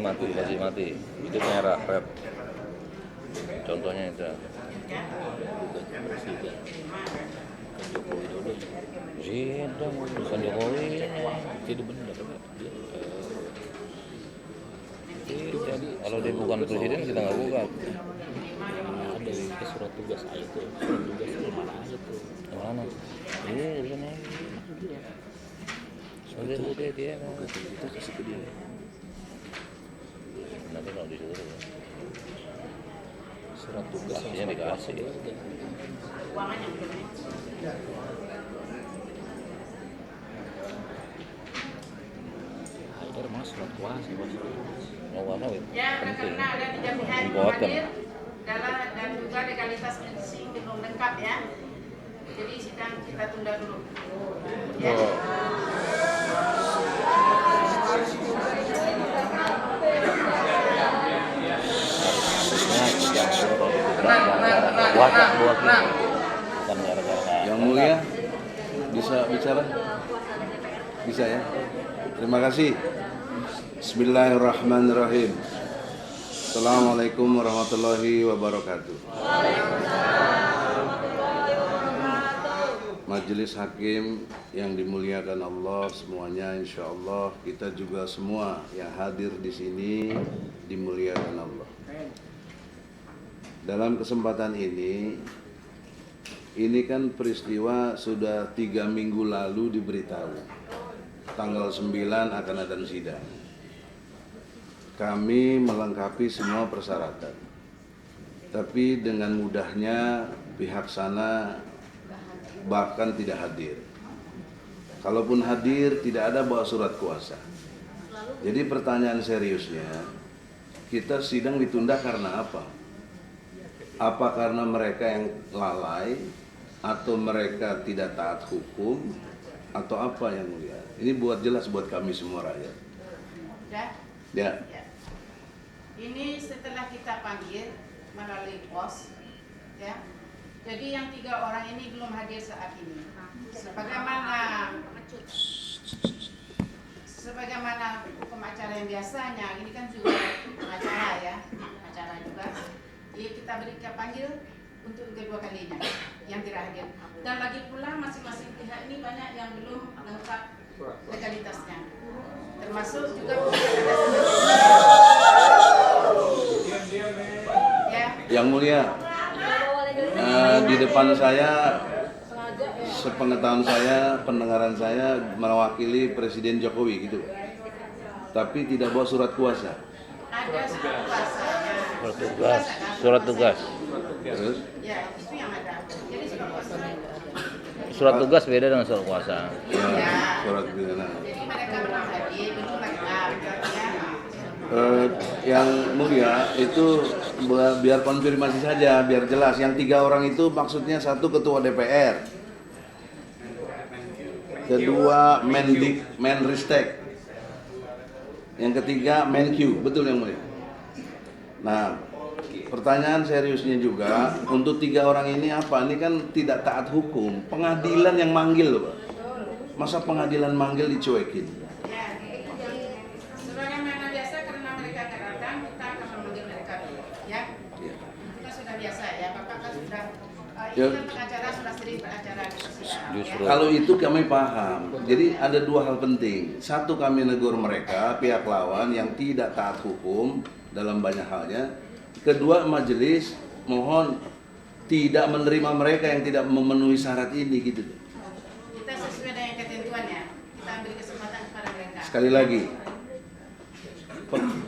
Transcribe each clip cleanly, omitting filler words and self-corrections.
mati, posisi mati. Itu merah, red. Contohnya itu. Joko Widodo. Tidak, bukan Jokowi. Jadi benar dia. Tidak. Kalau dia bukan presiden kita nggak buka. Ada di surat tugas itu. Surat tugas itu mana aja tuh? Yang mana? Iya, di sana. Sudah dia. Kita kasih ke dia. Nanti kalau disuruh ya. Surat tugas Pastinya dikasih. Haidar mas surat kuasa bos. Mau apa ya? Ya, Penting. karena ada 3 hari Dikuatkan. hadir dan juga legalitas medis belum lengkap ya. Jadi sidang kita tunda dulu. Ya. Harusnya yang suruh kalau gara-gara kuasa buat bukan gara-gara. Yang mulia bisa bicara? Bisa ya? Terima kasih. Bismillahirrahmanirrahim. Assalamualaikum warahmatullahi wabarakatuh. Majelis Hakim yang dimuliakan Allah semuanya, insya Allah kita juga semua yang hadir di sini dimuliakan Allah. Dalam kesempatan ini kan peristiwa sudah 3 minggu lalu diberitahu. Tanggal 9 akan ada sidang. Kami melengkapi semua persyaratan. Tapi dengan mudahnya pihak sana bahkan tidak hadir. Kalaupun hadir tidak ada bawa surat kuasa. Jadi pertanyaan seriusnya, kita sidang ditunda karena apa? Apa karena mereka yang lalai atau mereka tidak taat hukum atau apa yang mulia? Ini buat jelas buat kami semua rakyat. Sudah? Ya. Ya. Ini setelah kita panggil melalui pos, ya. Jadi yang 3 orang ini belum hadir saat ini. Sebagaimana hukum acara yang biasanya, ini kan juga acara ya, acara juga. Jadi kita berikan panggil untuk kedua kalinya yang tidak hadir. Dan lagi pula masing-masing pihak ini banyak yang belum lengkap legalitasnya. Termasuk juga ya. Yang mulia, di depan saya, sepengetahuan saya, pendengaran saya mewakili Presiden Jokowi gitu. Tapi tidak bawa surat kuasa. Ada surat kuasanya. Surat tugas. Terus? Ya, itu yang ada. Jadi surat kuasa. Surat tugas beda dengan surat kuasa. Ya, surat pidana. Jadi mereka belum hadir, belum lengkap. Ya. Yang mulia itu biar konfirmasi saja, biar jelas. Yang 3 orang itu maksudnya 1 ketua DPR, kedua Menristek, yang ketiga Menq, betul yang mulia. Nah, pertanyaan seriusnya juga untuk 3 orang ini apa? Ini kan tidak taat hukum, pengadilan yang manggil loh, Pak. Masa pengadilan manggil dicuekin? Ya. Sebagaimana biasa karena mereka akan datang, kita akan memanggil mereka dulu. Ya. Kita sudah biasa ya, Bapak kan sudah Ya. ini kan pengacara sudah sering beracara di persidangan. Justru. Kalau itu kami paham. Jadi ada 2 hal penting. 1, kami negur mereka, pihak lawan yang tidak taat hukum dalam banyak halnya. Kedua, majelis mohon tidak menerima mereka yang tidak memenuhi syarat ini gitu. Kita sesuai dengan ketentuannya. Kita beri kesempatan kepada mereka. Sekali lagi.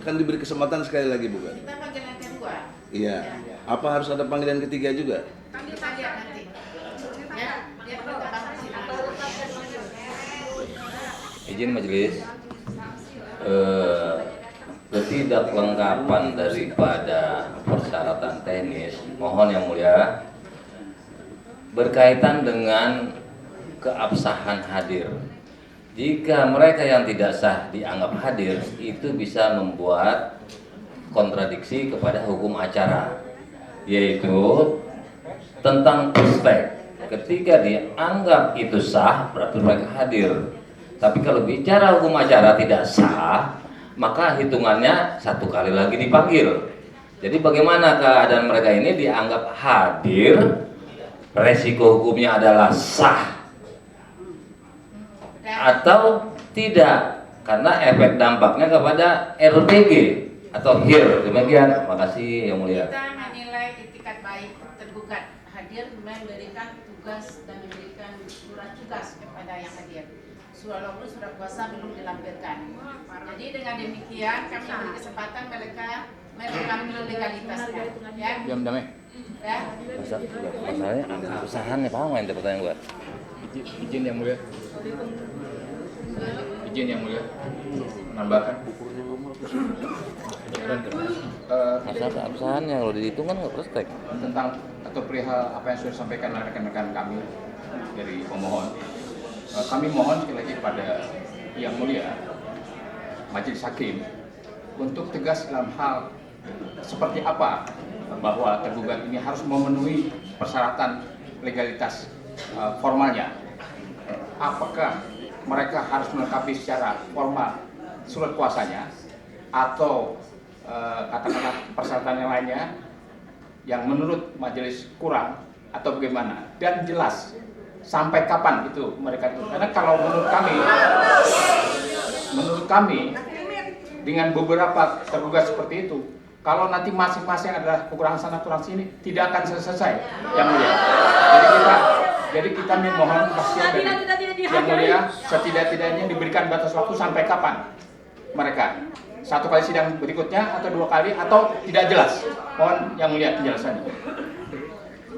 Kan diberi kesempatan sekali lagi bukan? Kita panggilan kedua. Iya. Apa harus ada panggilan ketiga juga? Panggil saja nanti. Ya, dia perlu ke persidangan. Izin majelis. Ketidaklengkapan daripada persyaratan teknis, mohon yang mulia, berkaitan dengan keabsahan hadir. Jika mereka yang tidak sah dianggap hadir, itu bisa membuat kontradiksi kepada hukum acara, yaitu tentang prospek. Ketika dianggap itu sah, berarti mereka hadir. Tapi kalau bicara hukum acara tidak sah, maka hitungannya 1 kali lagi dipanggil. Jadi bagaimana keadaan mereka ini dianggap hadir, resiko hukumnya adalah sah atau tidak, karena efek dampaknya kepada RTG atau HIR. Demikian, terima kasih Yang Mulia. Kita menilai etikat baik tergugat hadir memberikan tugas dan memberikan surat tugas kepada yang hadir. Walaupun surat kuasa belum dilampirkan. Jadi dengan demikian kami beri kesempatan mereka mengambil legalitasnya. Ya. Diam damai. Ya. Masalahnya usahaannya paham nggak itu pertanyaan gua? Izin Yang Mulia. Izin Yang Mulia. Menambahkan. Masalah usahaannya kalau dihitung kan nggak prospek. Tentang atau perihal apa yang sudah disampaikan oleh rekan-rekan kami dari pemohon. Kami mohon sekali lagi kepada Yang Mulia Majelis Hakim untuk tegas dalam hal seperti apa bahwa tergugat ini harus memenuhi persyaratan legalitas formalnya. Apakah mereka harus melengkapi secara formal surat kuasanya atau katakanlah persyaratan yang lainnya yang menurut majelis kurang atau bagaimana, dan jelas sampai kapan itu mereka itu. Karena kalau menurut kami dengan beberapa tergugat seperti itu, kalau nanti masing-masing adalah kekurangan sana kurang sini, tidak akan selesai Yang Mulia. Jadi kita mohon kepastian dari Yang Mulia, setidak-tidaknya diberikan batas waktu sampai kapan mereka, 1 kali sidang berikutnya atau 2 kali atau tidak jelas. Mohon Yang Mulia penjelasannya.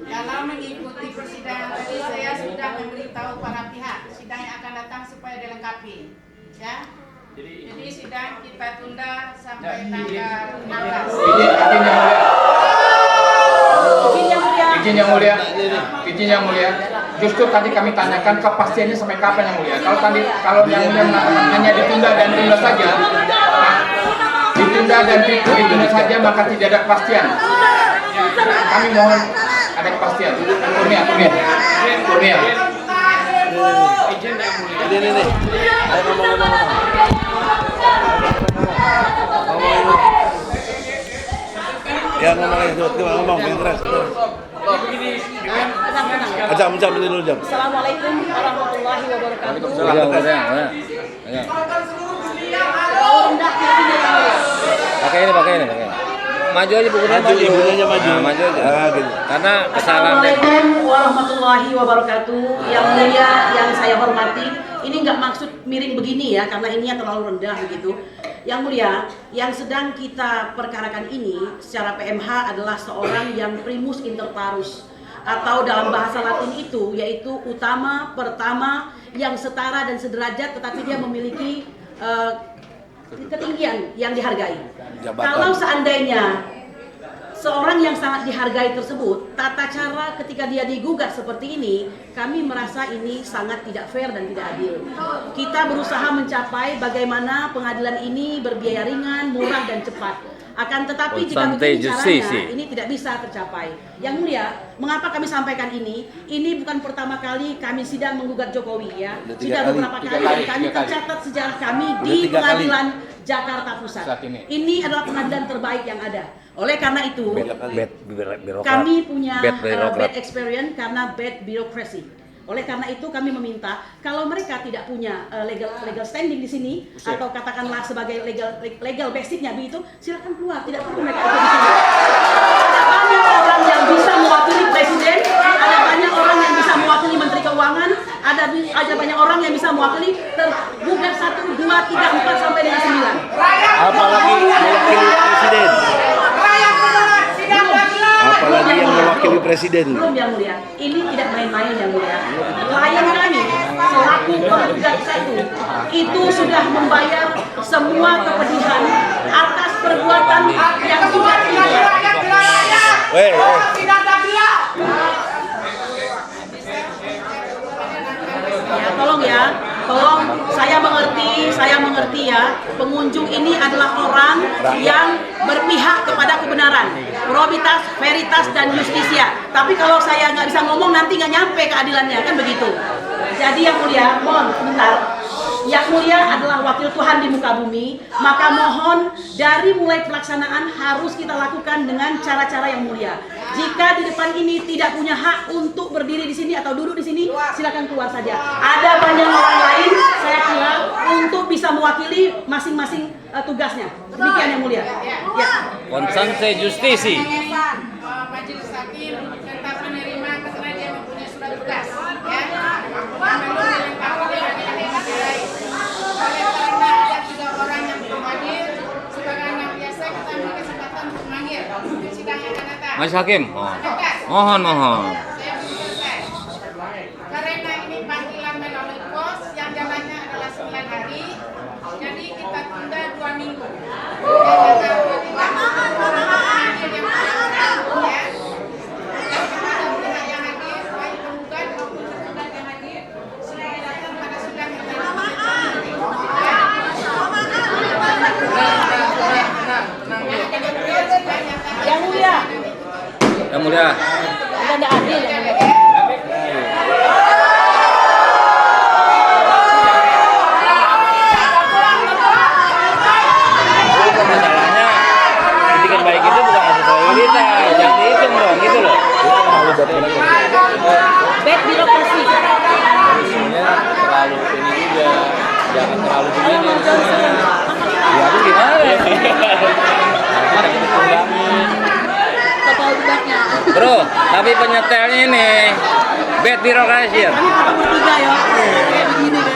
Dalam mengikuti persidangan tadi saya sudah memberitahu para pihak sidang yang akan datang supaya dilengkapi, ya. Jadi sidang kita tunda sampai tanggal 16. Izin Yang Mulia. Justru tadi kami tanyakan kepastiannya sampai kapan Yang Mulia. Kalau Yang Mulia hanya ditunda dan tunda saja, ditunda saja maka tidak ada kepastian. Kami mohon ada kepastian. Kurnia. Izin Yang Mulia. Ini. Ayo ngomong. Ya ngomong keras. Jam ini dulu jam. Assalamualaikum warahmatullahi wabarakatuh. Pakai ini. Maju aja bukunya maju. Nah, maju aja. Gitu. Karena kesalahan. Assalamualaikum warahmatullahi wabarakatuh. Yang mulia, yang saya hormati, ini nggak maksud miring begini ya, karena ininya terlalu rendah begitu. Yang mulia, yang sedang kita perkarakan ini secara PMH adalah seorang yang primus inter parus, atau dalam bahasa Latin itu yaitu utama, pertama, yang setara dan sederajat, tetapi dia memiliki ketinggian yang dihargai. Jabatan. Kalau seandainya seorang yang sangat dihargai tersebut, tata cara ketika dia digugat seperti ini, kami merasa ini sangat tidak fair dan tidak adil. Kita berusaha mencapai bagaimana pengadilan ini berbiaya ringan, murah dan cepat. Akan tetapi jika begini caranya, ini tidak bisa tercapai. Yang mulia, mengapa kami sampaikan ini? Ini bukan pertama kali kami sidang menggugat Jokowi ya. Sudah beberapa kali dan kami tercatat sejarah kami di pengadilan Jakarta Pusat. Ini adalah pengadilan terbaik yang ada. Oleh karena itu, kami punya bad experience karena bad bureaucracy. Oleh karena itu kami meminta kalau mereka tidak punya legal standing di sini atau katakanlah sebagai legal basicnya begitu, silakan keluar, tidak perlu mereka ikut di sini. Ada banyak orang yang bisa mewakili presiden, ada banyak orang yang bisa mewakili menteri keuangan, ada banyak orang yang bisa mewakili tergugat 1, 2, 3, 4 sampai dengan 9. Apalagi mewakili presiden. Apalagi yang mewakili presiden. Belum Yang Mulia, ini tidak main-main Yang Mulia. Klien kami selaku penggugat 1 itu sudah membayar semua kepedihan atas perbuatan yang sudah dilakukan. Ya, tolong saya mengerti ya, pengunjung ini adalah orang yang berpihak kepada kebenaran, probitas, veritas dan justisia. Tapi kalau saya nggak bisa ngomong nanti nggak nyampe keadilannya, kan begitu. Jadi Yang Mulia, mohon sebentar. Yang Mulia adalah wakil Tuhan di muka bumi, maka mohon dari mulai pelaksanaan harus kita lakukan dengan cara-cara yang mulia. Jika di depan ini tidak punya hak untuk berdiri di sini atau duduk di sini, silakan keluar saja. Ada banyak orang lain, saya kira, untuk bisa mewakili masing-masing tugasnya. Demikian yang mulia. Ya. Konsensus justisi. Majelis Hakim tetap menerima karena dia mempunyai surat tugas, ya. Melengkapi dengan yang lain. Oleh karena ada 3 orang yang belum hadir, sebagaimana biasa kita beri kesempatan untuk memanggil sidang yang akan datang. Majelis Hakim, mohon. Saya belum selesai. Karena ini panggilan melalui pos yang jalannya adalah 9 hari, jadi kita tunda 2 minggu. Yang Mulia. Yang Mulia. Ada adil yang mulia. Masalahnya etiket baik itu bukan asal prioritas, yang dihitung dong, gitu loh. Bad birokrasi. Terlalu ini juga, jangan terlalu begini. Ya aku gimana? Kepala budaknya. Bro, tapi penyetelnya ini bad birokrasi ya. Kami pada bertiga ya. Kayak begini kan.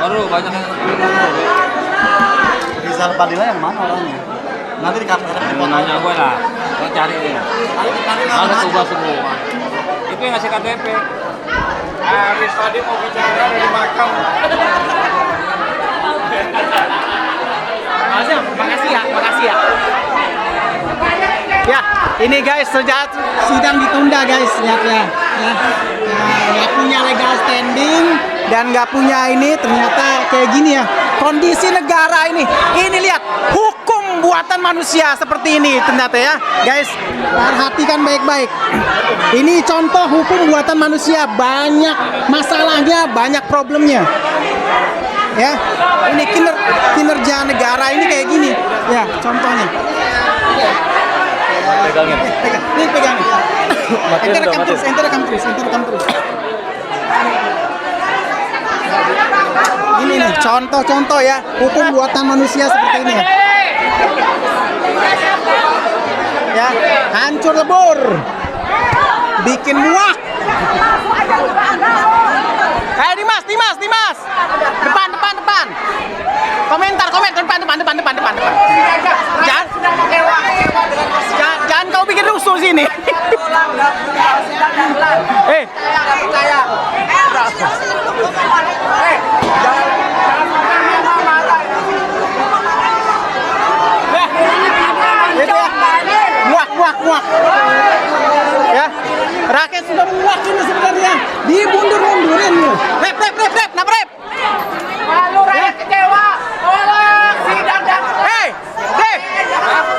Baru banyak yang Rizal Padilla yang mana orangnya? Nanti di kartu mau nanya gue lah, gue cari nih. Mana tugas semua? Itu yang ngasih KTP. Habis tadi mau bicara dari makam. Makasih ya. Ya, ini guys, sejak sidang ditunda guys, lihat ya. Nggak punya legal standing dan nggak punya ini, ternyata kayak gini ya. Kondisi negara ini lihat hukum buatan manusia seperti ini ternyata ya, guys. Perhatikan baik-baik. Ini contoh hukum buatan manusia, banyak masalahnya, banyak problemnya. Ya, ini kinerja negara ini kayak gini. Ya, contohnya. Pegangin. Pegang. Enter rekam terus. Ini nih contoh-contoh ya hukum buatan manusia seperti ini ya, hancur lebur, bikin muak. Dimas, depan. Komentar, depan. Jangan kau bikin rusuh sini. Muak. Ya, rakyat sudah muak ini sebenarnya. Dimundur-mundurin nih. Rep. Malu rakyat kecewa. Tolong sidang dan.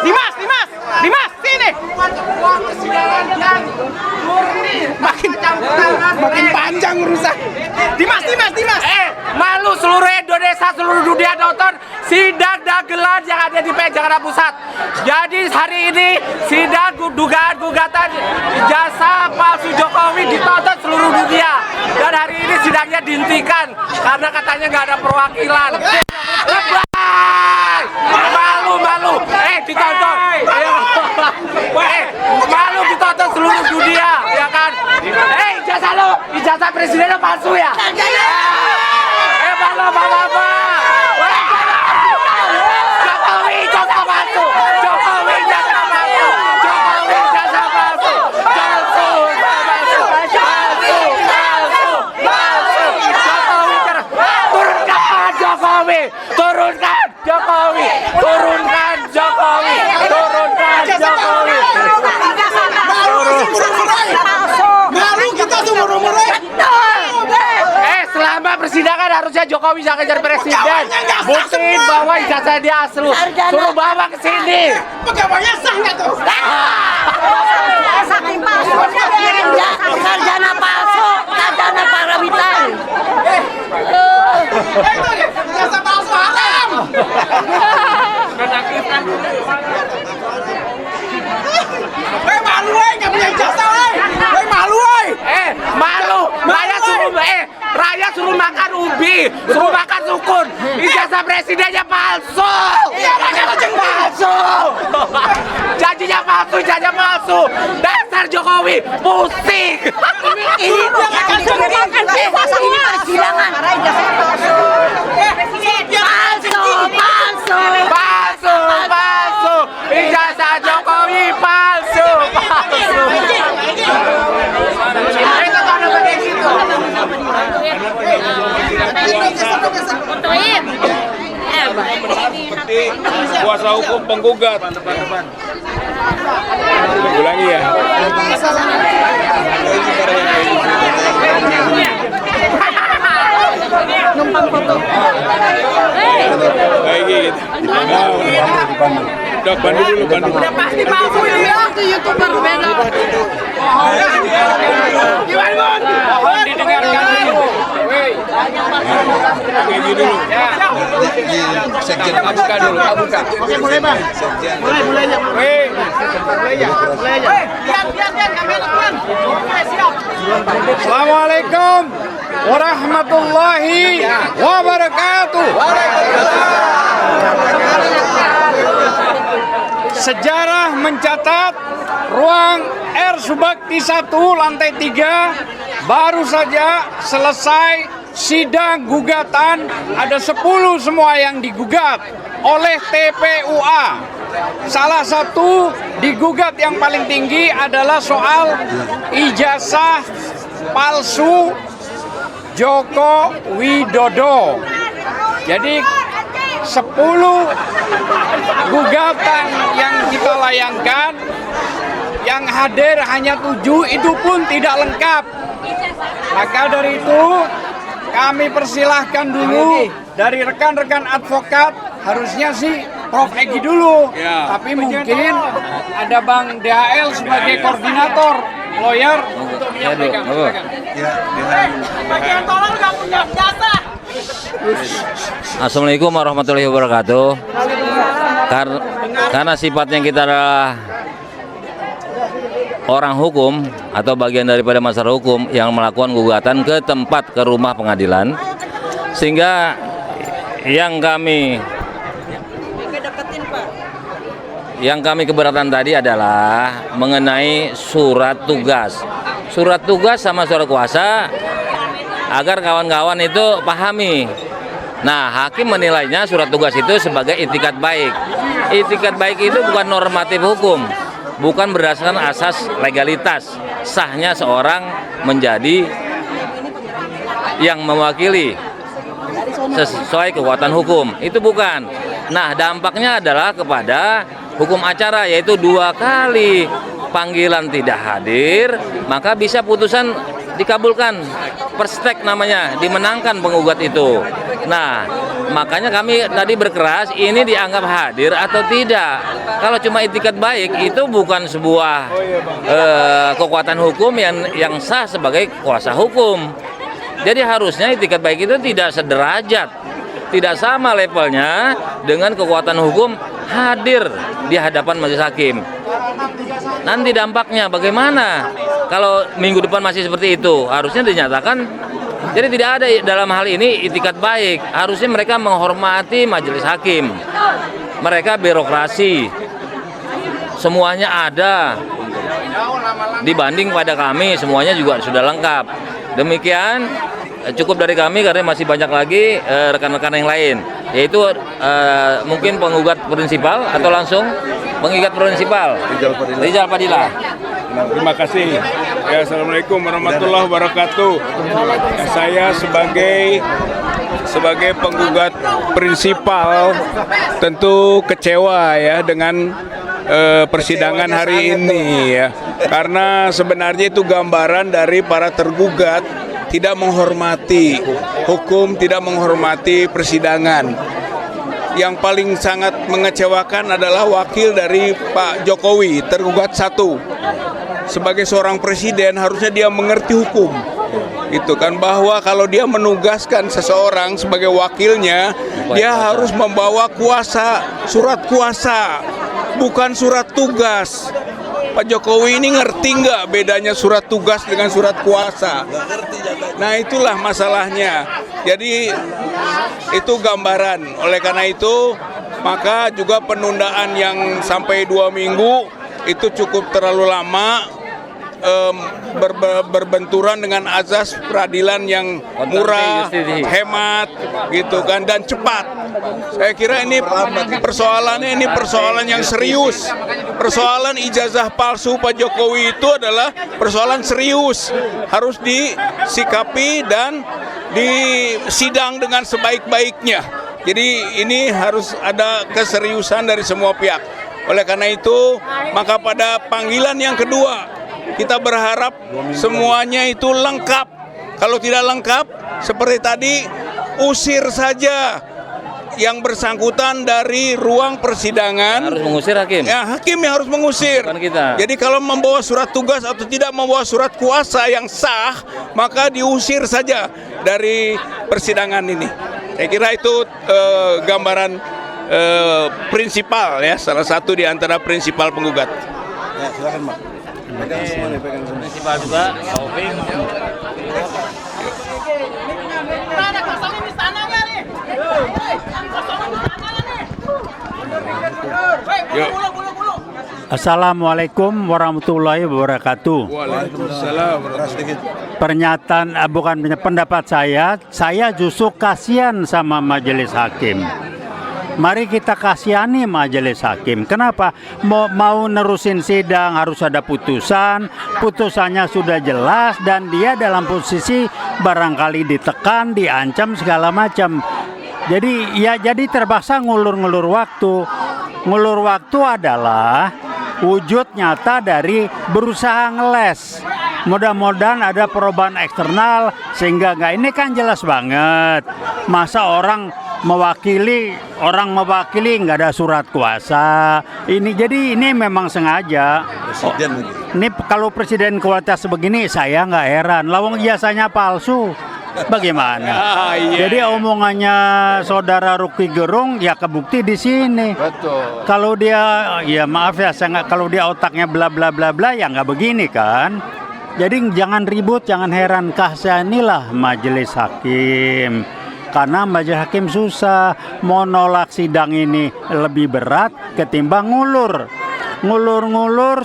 Dimas, sini. Makin panjang urusan. Dimas. Malu seluruh Indonesia, seluruh dunia nonton sidang dagelan yang ada di Jakarta Pusat. Jadi hari ini sidang dugaan gugatan jasa palsu Jokowi ditonton seluruh dunia. Dan hari ini sidangnya dihentikan karena katanya nggak ada perwakilan. Malu. Ditonton. Malu ditonton seluruh dunia, ya kan? Ijazah presidennya palsu ya? Apa? Jokowi ijazah palsu. Turunkan Jokowi. Malu kita seumur-umurnya. Selama persidangan harusnya Jokowi jangan jadi presiden. Buktiin bahwa ijazah dia asli. Suruh bawa ke sini. Pegawainya sah nggak tuh? Saking palsu, sarjana palsu, sarjana parawitan. Jasa palsu haram. Malu nggak punya jasa, malu Malu. Raya suruh makan ubi, suruh makan sukun. Ijazah presidennya palsu. Iya, Palsu. Janjinya palsu. Dasar Jokowi pusing. Ini makan puasa ini persidangan. Palsu. Ijazah Jokowi palsu. Kuasa hukum penggugat. Ulangi ya. Numpang foto. Kayak gitu. Udah bantu dulu. Udah pasti palsu ini ya. Itu YouTuber beda. Gimana, Bun? Didengarkan dulu. Kayak gini dulu. Buka dulu. Oke, boleh, Bang. Boleh aja. Boleh aja. Lihat, kameramen. Oke, siap. Assalamualaikum warahmatullahi wabarakatuh. Sejarah mencatat ruang R Subakti 1 lantai 3 baru saja selesai sidang gugatan. Ada 10 semua yang digugat oleh TPUA. Salah satu digugat yang paling tinggi adalah soal ijazah palsu Joko Widodo. Jadi 10 gugatan yang kita layangkan, yang hadir hanya 7, itu pun tidak lengkap. Maka dari itu kami persilahkan dulu dari rekan-rekan advokat, harusnya sih Prof. Egi dulu, tapi mungkin ada Bang DHL sebagai koordinator lawyer untuk menyampaikan. Bagian tolong nggak punya jasa. Assalamualaikum warahmatullahi wabarakatuh. Karena sifatnya kita adalah orang hukum atau bagian daripada masyarakat hukum yang melakukan gugatan ke tempat, ke rumah pengadilan, sehingga yang kami keberatan tadi adalah mengenai surat tugas sama surat kuasa, agar kawan-kawan itu pahami. Nah, hakim menilainya surat tugas itu sebagai itikat baik. Itikat baik itu bukan normatif hukum, bukan berdasarkan asas legalitas sahnya seorang menjadi yang mewakili sesuai kekuatan hukum. Itu bukan. Nah, dampaknya adalah kepada hukum acara, yaitu 2 kali panggilan tidak hadir, maka bisa putusan dikabulkan, perstek namanya, dimenangkan penggugat itu. Nah, makanya kami tadi berkeras, ini dianggap hadir atau tidak. Kalau cuma itikat baik, itu bukan sebuah kekuatan hukum yang sah sebagai kuasa hukum. Jadi harusnya itikat baik itu tidak sederajat, tidak sama levelnya dengan kekuatan hukum hadir di hadapan majelis hakim. Nanti dampaknya bagaimana kalau minggu depan masih seperti itu? Harusnya dinyatakan. Jadi tidak ada dalam hal ini itikat baik. Harusnya mereka menghormati majelis hakim. Mereka birokrasi, semuanya ada. Dibanding pada kami, semuanya juga sudah lengkap. Demikian, cukup dari kami karena masih banyak lagi rekan-rekan yang lain, yaitu mungkin penggugat prinsipal atau langsung penggugat prinsipal Rizal Fadilah. Terima kasih. Ya, Assalamualaikum warahmatullahi wabarakatuh. Saya sebagai penggugat prinsipal tentu kecewa ya dengan persidangan hari ini ya. Karena sebenarnya itu gambaran dari para tergugat tidak menghormati hukum, tidak menghormati persidangan. Yang paling sangat mengecewakan adalah wakil dari Pak Jokowi, tergugat 1. Sebagai seorang presiden harusnya dia mengerti hukum. Itu kan, bahwa kalau dia menugaskan seseorang sebagai wakilnya, dia harus membawa kuasa, surat kuasa, bukan surat tugas. Pak Jokowi ini ngerti nggak bedanya surat tugas dengan surat kuasa? Nah, itulah masalahnya. Jadi itu gambaran. Oleh karena itu, maka juga penundaan yang sampai 2 minggu itu cukup terlalu lama, berbenturan dengan azas peradilan yang murah, hemat, gitu kan, dan cepat. Saya kira ini persoalannya, ini persoalan yang serius. Persoalan ijazah palsu Pak Jokowi itu adalah persoalan serius, harus disikapi dan disidang dengan sebaik-baiknya. Jadi ini harus ada keseriusan dari semua pihak. Oleh karena itu, maka pada panggilan yang kedua, kita berharap semuanya itu lengkap. Kalau tidak lengkap, seperti tadi, usir saja yang bersangkutan dari ruang persidangan. Harus mengusir hakim. Ya, hakim yang harus mengusir. Bukan kita. Jadi kalau membawa surat tugas atau tidak membawa surat kuasa yang sah, maka diusir saja dari persidangan ini. Saya kira itu gambaran prinsipal, ya, salah satu di antara prinsipal penggugat. Ya, silakan, Pak. Pegang semua nih, pegang semua. Prinsipal juga, Taufik. Assalamualaikum warahmatullahi wabarakatuh. Waalaikumsalam. Pernyataan bukan pendapat saya justru kasihan sama majelis hakim. Mari kita kasihani majelis hakim. Kenapa? Mau nerusin sidang harus ada putusan. Putusannya sudah jelas dan dia dalam posisi barangkali ditekan, diancam segala macam. Jadi terpaksa ngulur-ngulur waktu. Ngulur waktu adalah wujud nyata dari berusaha ngeles. Mudah-mudahan ada perubahan eksternal sehingga ini kan jelas banget. Masa orang mewakili nggak ada surat kuasa. Jadi ini memang sengaja. Ini kalau presiden kualitas begini saya nggak heran. Lawang ijazahnya palsu. Bagaimana? Jadi omongannya saudara Rocky Gerung ya kebukti di sini. Betul. Kalau dia, ya maaf ya, kalau dia otaknya bla bla bla bla ya nggak begini kan. Jadi jangan ribut, jangan heran, kasihanilah majelis hakim. Karena majelis hakim susah, mau nolak sidang ini lebih berat ketimbang ngulur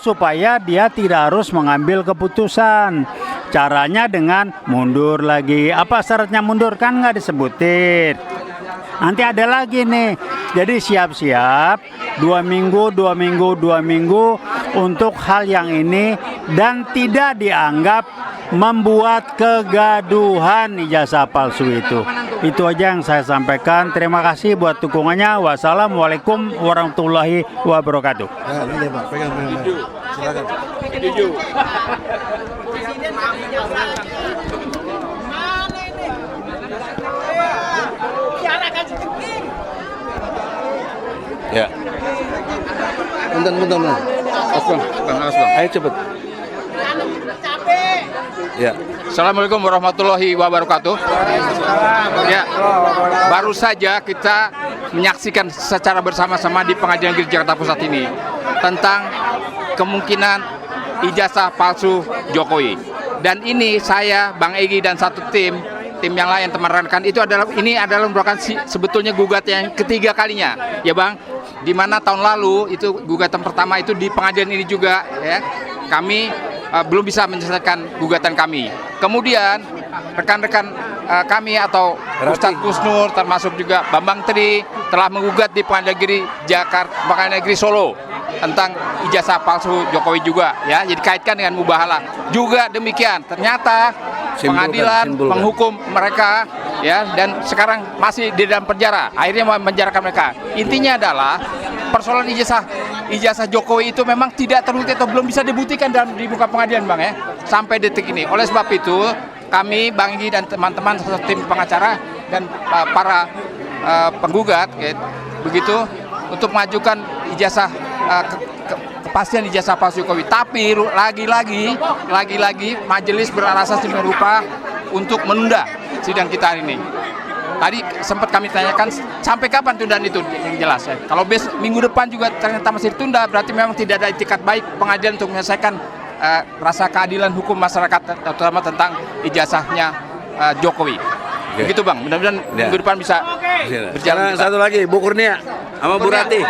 supaya dia tidak harus mengambil keputusan. Caranya dengan mundur lagi. Apa syaratnya mundur? Kan nggak disebutin. Nanti ada lagi nih. Jadi siap-siap 2 minggu untuk hal yang ini dan tidak dianggap membuat kegaduhan ijazah palsu itu. Itu aja yang saya sampaikan. Terima kasih buat dukungannya. Wassalamualaikum warahmatullahi wabarakatuh. Nah, ini deh, Pak. Pegang. Silakan. Ya. Bentar. Bang. Ayo cepet. Ya. Assalamualaikum warahmatullahi wabarakatuh. Ya, baru saja kita menyaksikan secara bersama-sama di Pengadilan Negeri Jakarta Pusat ini tentang kemungkinan ijazah palsu Jokowi. Dan ini saya, Bang Egy dan satu tim yang lain teman rekan itu adalah merupakan sebetulnya gugatan yang ketiga kalinya, ya Bang. Di mana tahun lalu itu gugatan pertama itu di pengadilan ini juga, ya. Kami belum bisa menyelesaikan gugatan kami. Kemudian rekan-rekan kami atau Ustadz Kusnur termasuk juga Bambang Tri telah menggugat di Pengadilan Negeri Solo tentang ijazah palsu Jokowi juga, ya. Jadi kaitkan dengan mubahalah. Juga demikian, ternyata pengadilan menghukum mereka, ya, dan sekarang masih di dalam penjara. Akhirnya memenjarakan mereka. Intinya adalah persoalan ijazah Jokowi itu memang tidak terbukti atau belum bisa dibuktikan di muka pengadilan, Bang, ya, sampai detik ini. Oleh sebab itu kami, Bang Igi dan teman-teman serta tim pengacara dan para penggugat, begitu, untuk mengajukan ijazah kepastian ijazah palsu Jokowi. Tapi lagi-lagi majelis beralasan sedemikian rupa untuk menunda sidang kita hari ini. Tadi sempat kami tanyakan sampai kapan tundaan itu yang jelas ya. Kalau minggu depan juga ternyata masih ditunda, berarti memang tidak ada itikat baik pengadilan untuk menyelesaikan rasa keadilan hukum masyarakat, terutama tentang ijazahnya Jokowi. Begitu Bang, mudah-mudahan minggu depan bisa berjalan. Satu lagi, Bu Kurnia sama Bu Rati.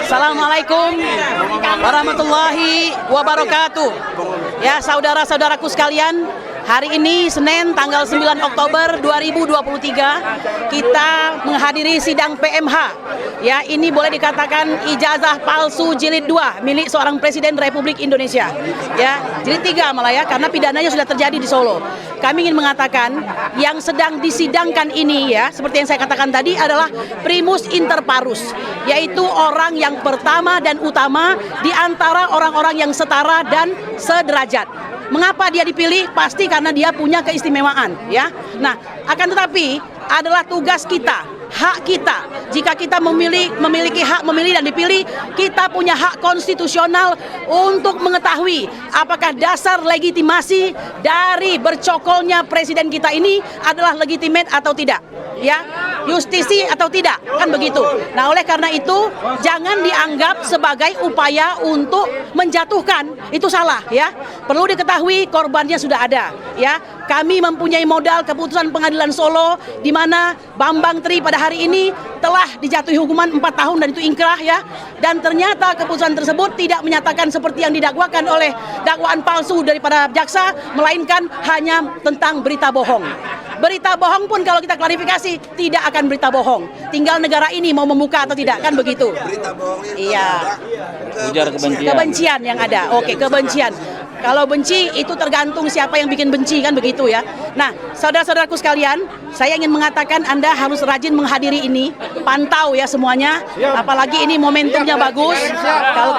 Assalamualaikum warahmatullahi wabarakatuh. Ya, saudara-saudaraku sekalian, hari ini Senin tanggal 9 Oktober 2023 kita menghadiri sidang PMH. Ya, ini boleh dikatakan ijazah palsu jilid 2 milik seorang Presiden Republik Indonesia. Ya, jilid 3 malah ya, karena pidananya sudah terjadi di Solo. Kami ingin mengatakan yang sedang disidangkan ini ya, seperti yang saya katakan tadi adalah primus inter parus, yaitu orang yang pertama dan utama di antara orang-orang yang setara dan sederajat. Mengapa dia dipilih? Pasti karena dia punya keistimewaan, ya. Nah, akan tetapi adalah tugas kita, hak kita. Jika kita memiliki hak memilih dan dipilih, kita punya hak konstitusional untuk mengetahui apakah dasar legitimasi dari bercokolnya presiden kita ini adalah legitimate atau tidak, ya, justisi atau tidak, kan begitu. Nah, oleh karena itu jangan dianggap sebagai upaya untuk menjatuhkan, itu salah, ya. Perlu diketahui korbannya sudah ada, ya. Kami mempunyai modal keputusan Pengadilan Solo di mana Bambang Tri pada hari ini telah dijatuhi hukuman 4 tahun dan itu ingkrah, ya. Dan ternyata keputusan tersebut tidak menyatakan seperti yang didakwakan oleh dakwaan palsu daripada jaksa, melainkan hanya tentang berita bohong. Berita bohong pun kalau kita klarifikasi tidak akan berita bohong. Tinggal negara ini mau membuka atau tidak, kan begitu. Berita bohongnya iya. Ujar kebencian. Kebencian yang ada. Oke, kebencian. Kalau benci itu tergantung siapa yang bikin benci, kan begitu ya. Nah, saudara-saudaraku sekalian, saya ingin mengatakan Anda harus rajin menghadiri ini, pantau ya semuanya. Apalagi ini momentumnya bagus.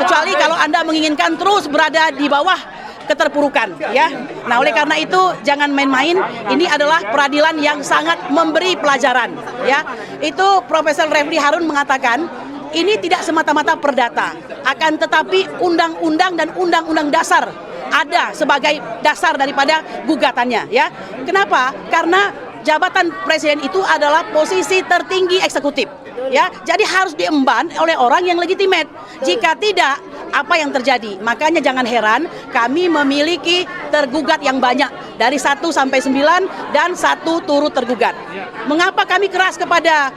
Kecuali kalau Anda menginginkan terus berada di bawah keterpurukan, ya. Nah, oleh karena itu jangan main-main. Ini adalah peradilan yang sangat memberi pelajaran, ya. Itu Profesor Refli Harun mengatakan ini tidak semata-mata perdata, akan tetapi undang-undang dan undang-undang dasar ada sebagai dasar daripada gugatannya, ya. Kenapa? Karena jabatan presiden itu adalah posisi tertinggi eksekutif, ya. Jadi harus diemban oleh orang yang legitimate. Jika tidak, apa yang terjadi? Makanya jangan heran kami memiliki tergugat yang banyak dari 1 sampai 9 dan 1 turut tergugat. Mengapa kami keras kepada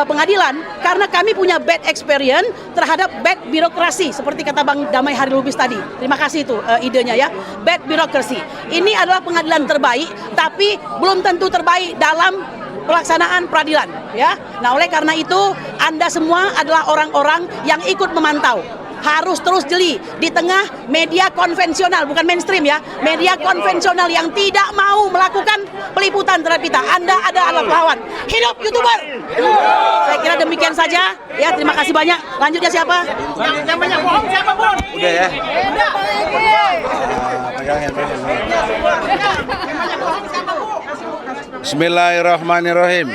pengadilan? Karena kami punya bad experience terhadap bad birokrasi, seperti kata Bang Damai Hari Lubis tadi. Terima kasih itu idenya, ya. Bad birokrasi. Ini adalah pengadilan terbaik, tapi belum tentu terbaik dalam pelaksanaan peradilan, ya. Nah, oleh karena itu Anda semua adalah orang-orang yang ikut memantau. Harus terus jeli di tengah media konvensional, bukan mainstream, ya. Media konvensional yang tidak mau melakukan peliputan terhadap kita. Anda ada alat lawan. Hidup YouTuber. Saya kira demikian saja, ya. Terima kasih banyak. Lanjutnya siapa? Yang banyak bohong siapa, Bun? Udah ya. Bismillahirrahmanirrahim.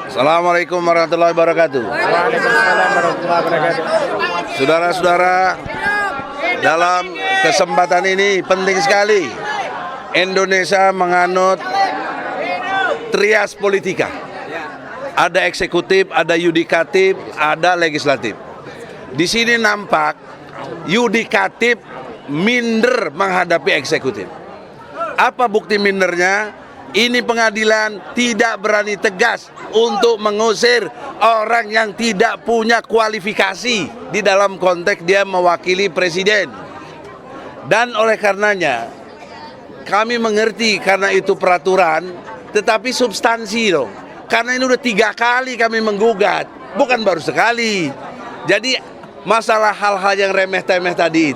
Assalamualaikum warahmatullahi wabarakatuh. Waalaikumsalam warahmatullahi wabarakatuh. Saudara-saudara, dalam kesempatan ini penting sekali Indonesia menganut trias politika. Ada eksekutif, ada yudikatif, ada legislatif. Di sini nampak yudikatif minder menghadapi eksekutif. Apa bukti mindernya? Ini pengadilan tidak berani tegas untuk mengusir orang yang tidak punya kualifikasi di dalam konteks dia mewakili presiden. Dan oleh karenanya kami mengerti karena itu peraturan, tetapi substansi loh. Karena ini udah 3 kali kami menggugat, bukan baru sekali. Jadi masalah hal-hal yang remeh-temeh tadi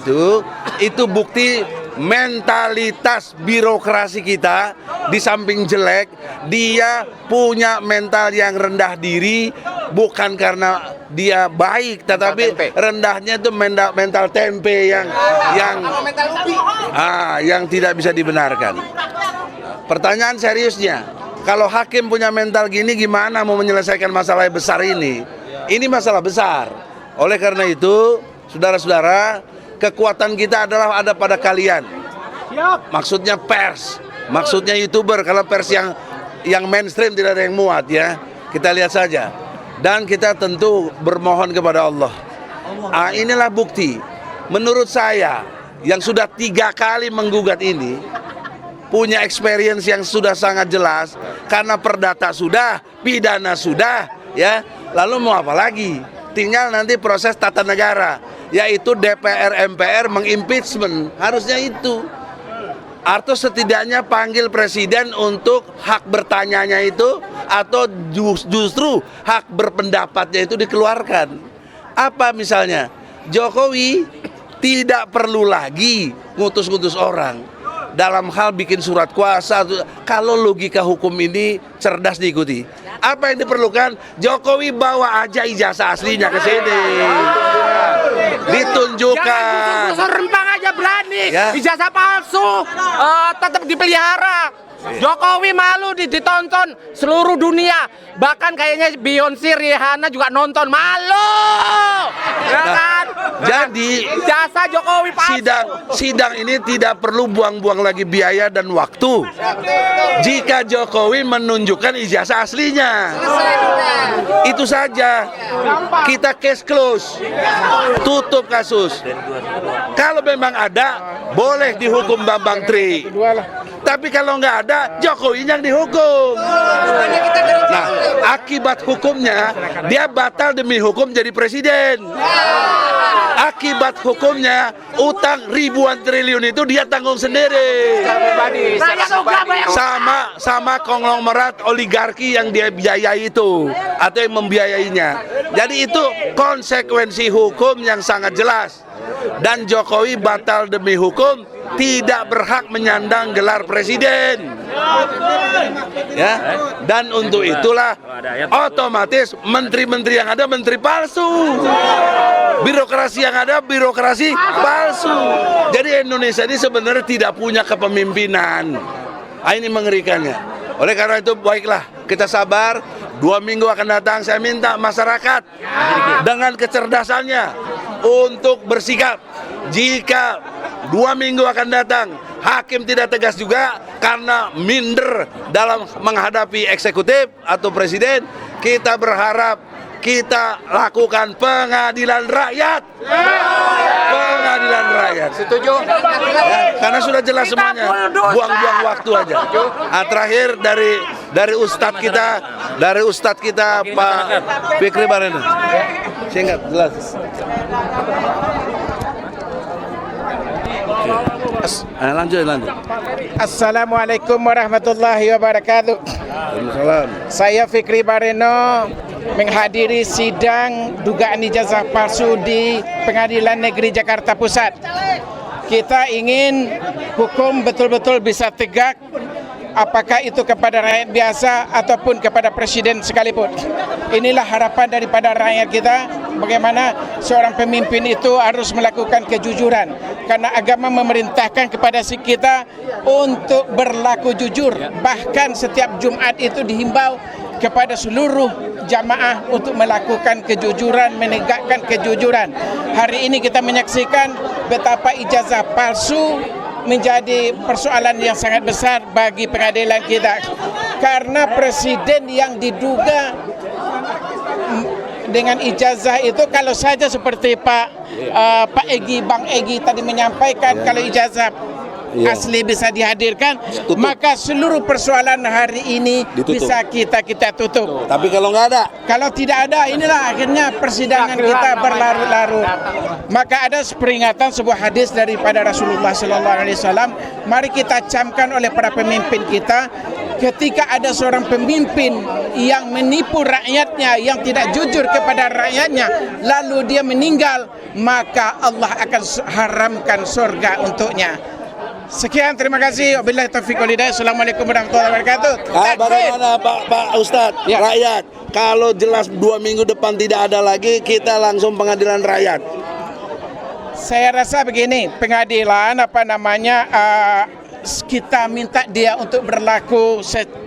itu bukti mentalitas birokrasi kita. Di samping jelek, dia punya mental yang rendah diri, bukan karena dia baik, tetapi rendahnya itu mental tempe yang tidak bisa dibenarkan. Pertanyaan seriusnya, kalau hakim punya mental gini, gimana mau menyelesaikan masalah yang besar ini? Ini masalah besar. Oleh karena itu, saudara-saudara, kekuatan kita adalah ada pada kalian. Maksudnya pers, maksudnya YouTuber. Kalau pers yang mainstream tidak ada yang muat ya. Kita lihat saja. Dan kita tentu bermohon kepada Allah. Inilah bukti. Menurut saya, yang sudah 3 kali menggugat ini, punya experience yang sudah sangat jelas. Karena perdata sudah, pidana sudah, ya. Lalu mau apa lagi? Tinggal nanti proses tata negara, yaitu DPR MPR mengimpeachment. Harusnya itu. Atau setidaknya panggil presiden untuk hak bertanyanya itu, atau justru hak berpendapatnya itu dikeluarkan. Apa misalnya? Jokowi tidak perlu lagi ngutus-ngutus orang dalam hal bikin surat kuasa. Kalau logika hukum ini cerdas diikuti, apa yang diperlukan? Jokowi bawa aja ijazah aslinya ke sini, ditunjukkan. Rempang aja berani, Ya. ijazah palsu tetap dipelihara. Jokowi malu ditonton seluruh dunia, bahkan kayaknya Beyonce, Rihanna juga nonton, malu. Ya kan? Jadi Jasa Jokowi palsu. sidang ini tidak perlu buang-buang lagi biaya dan waktu. Jika Jokowi menunjukkan ijazah aslinya, itu saja. Kita case close, tutup kasus. Kalau memang ada, boleh dihukum Bambang Tri. Tapi kalau nggak ada, Jokowi yang dihukum. Nah, akibat hukumnya, dia batal demi hukum jadi presiden. Akibat hukumnya, utang ribuan triliun itu dia tanggung sendiri. Sama konglomerat oligarki yang dia biayai itu, atau yang membiayainya. Jadi itu konsekuensi hukum yang sangat jelas. Dan Jokowi batal demi hukum, tidak berhak menyandang gelar presiden. Ya, dan untuk itulah otomatis menteri-menteri yang ada menteri palsu. Birokrasi yang ada birokrasi palsu. Jadi Indonesia ini sebenarnya tidak punya kepemimpinan. Ini mengerikannya. Oleh karena itu baiklah, kita sabar. 2 minggu akan datang, saya minta masyarakat dengan kecerdasannya untuk bersikap. Jika 2 minggu akan datang, hakim tidak tegas juga karena minder dalam menghadapi eksekutif atau presiden, kita berharap kita lakukan pengadilan rakyat. Pengadilan rakyat. Setuju? Karena sudah jelas semuanya. Buang-buang waktu aja. Terakhir dari Ustadz kita Pak Fikri Bareno. Singkat, jelas. Lanjut. Assalamualaikum warahmatullahi wabarakatuh. Waalaikumsalam. Saya Fikri Bareno menghadiri sidang dugaan ijazah palsu di Pengadilan Negeri Jakarta Pusat. Kita ingin hukum betul-betul bisa tegak, apakah itu kepada rakyat biasa ataupun kepada presiden sekalipun. Inilah harapan daripada rakyat kita, bagaimana seorang pemimpin itu harus melakukan kejujuran. Karena agama memerintahkan kepada kita untuk berlaku jujur. Bahkan setiap Jumat itu dihimbau kepada seluruh jamaah untuk melakukan kejujuran, menegakkan kejujuran. Hari ini kita menyaksikan betapa ijazah palsu menjadi persoalan yang sangat besar bagi pengadilan kita. Karena presiden yang diduga dengan ijazah itu, kalau saja seperti Pak Egy, Bang Egy tadi menyampaikan, kalau ijazah asli bisa dihadirkan, maka seluruh persoalan hari ini bisa kita tutup. Tapi kalau nggak ada, kalau tidak ada, inilah akhirnya persidangan kita berlarut-larut. Maka ada peringatan sebuah hadis daripada Rasulullah SAW. Mari kita camkan oleh para pemimpin kita. Ketika ada seorang pemimpin yang menipu rakyatnya, yang tidak jujur kepada rakyatnya, lalu dia meninggal, maka Allah akan haramkan surga untuknya. Sekian, terima kasih. Wabillahi taufiq wal hidayah. Assalamualaikum warahmatullahi wabarakatuh. Bagaimana Pak Ustadz, rakyat kalau jelas 2 minggu depan tidak ada lagi, kita langsung pengadilan rakyat. Saya rasa begini, pengadilan kita minta dia untuk berlaku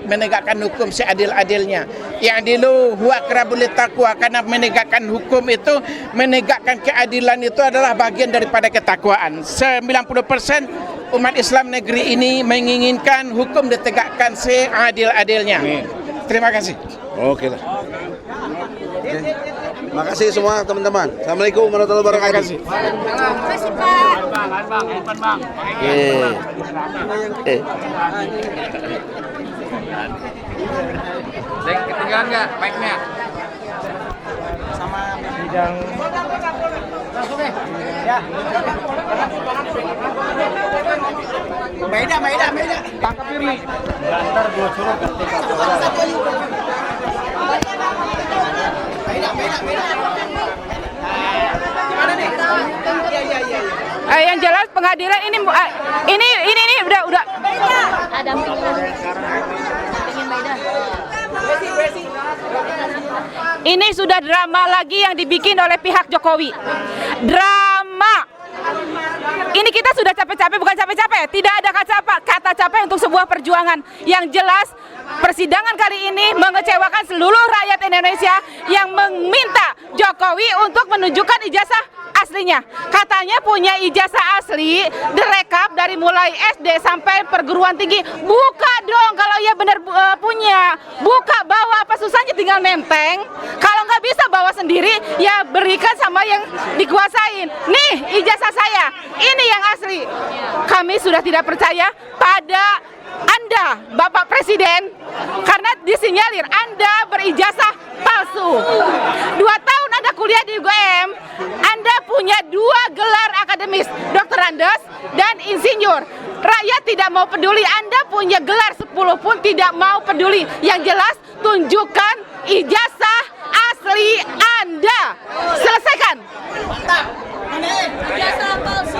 menegakkan hukum seadil-adilnya. Yang dulu huwa aqrabu littaqwa, karena menegakkan hukum itu, menegakkan keadilan itu adalah bagian daripada ketakwaan. 90% umat Islam negeri ini menginginkan hukum ditegakkan seadil-adilnya. Terima kasih. Oke lah. Makasih semua teman-teman. Assalamualaikum warahmatullahi wabarakatuh. Terima kasih Pak. Ketinggalan nggak mic-nya? Sama bidang langsung ya. Maida. Tangkap Firly. Ntar gua suruh Gimana nih? Iya. Yang jelas pengadilan ini udah ada ini sudah drama lagi yang dibikin oleh pihak Jokowi. Drama. Ini kita sudah capek-capek, bukan capek-capek. Tidak ada kata capek untuk sebuah perjuangan. Yang jelas persidangan kali ini mengecewakan seluruh rakyat Indonesia yang meminta Jokowi untuk menunjukkan ijazah aslinya. Katanya punya ijazah asli, direkap dari mulai SD sampai perguruan tinggi. Buka dong kalau ya benar punya. Buka, bawa, apa susahnya tinggal nenteng. Kalau nggak bisa bawa sendiri, ya berikan sama yang dikuasain. Nih ijazah saya, ini yang asli. Kami sudah tidak percaya pada Anda, Bapak Presiden, karena disinyalir Anda berijazah palsu. 2 tahun Anda kuliah di UGM, Anda punya 2 gelar akademis, Dr. Andes dan insinyur. Rakyat tidak mau peduli, Anda punya gelar 10 pun tidak mau peduli. Yang jelas tunjukkan ijazah asli Anda. Selesaikan. Mantap. Ijazah palsu.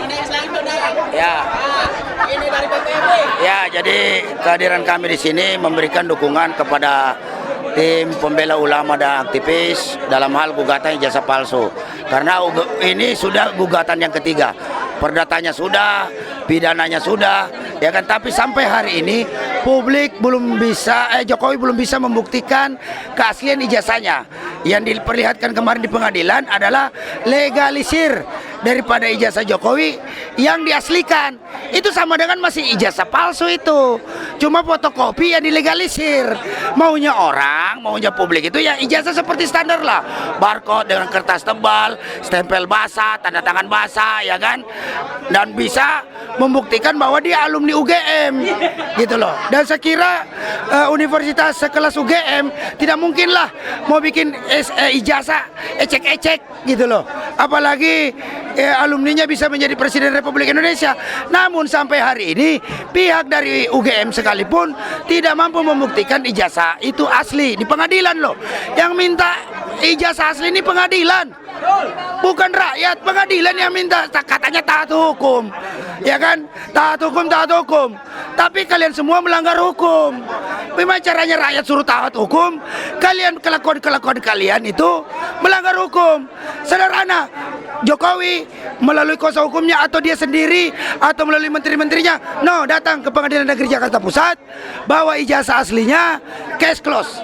Ya, jadi kehadiran kami di sini memberikan dukungan kepada tim pembela ulama dan aktivis dalam hal gugatan ijazah palsu. Karena ini sudah gugatan yang ketiga. Perdatanya sudah, pidananya sudah, ya kan? Tapi sampai hari ini publik belum bisa, Jokowi belum bisa membuktikan keaslian ijazahnya. Yang diperlihatkan kemarin di pengadilan adalah legalisir daripada ijazah Jokowi yang diaslikan. Itu sama dengan masih ijazah palsu itu. Cuma fotokopi yang dilegalisir. Maunya orang, maunya publik itu ya ijazah seperti standar lah. Barcode dengan kertas tebal, stempel basah, tanda tangan basah, ya kan? Dan bisa membuktikan bahwa dia alumni UGM gitu loh. Dan saya kira universitas sekelas UGM tidak mungkinlah mau bikin ijazah ecek-ecek gitu loh. Apalagi alumninya bisa menjadi Presiden Republik Indonesia. Namun sampai hari ini pihak dari UGM sekalipun tidak mampu membuktikan ijazah itu asli di pengadilan loh. Yang minta ijazah asli ini pengadilan, bukan rakyat. Pengadilan yang minta, katanya taat hukum, ya kan? Taat hukum. Tapi kalian semua melanggar hukum. Bagaimana caranya rakyat suruh taat hukum? Kalian kelakuan kalian itu melanggar hukum. Sederhana. Jokowi melalui kuasa hukumnya atau dia sendiri atau melalui menteri-menterinya, datang ke Pengadilan Negeri Jakarta Pusat, bawa ijazah aslinya, case close.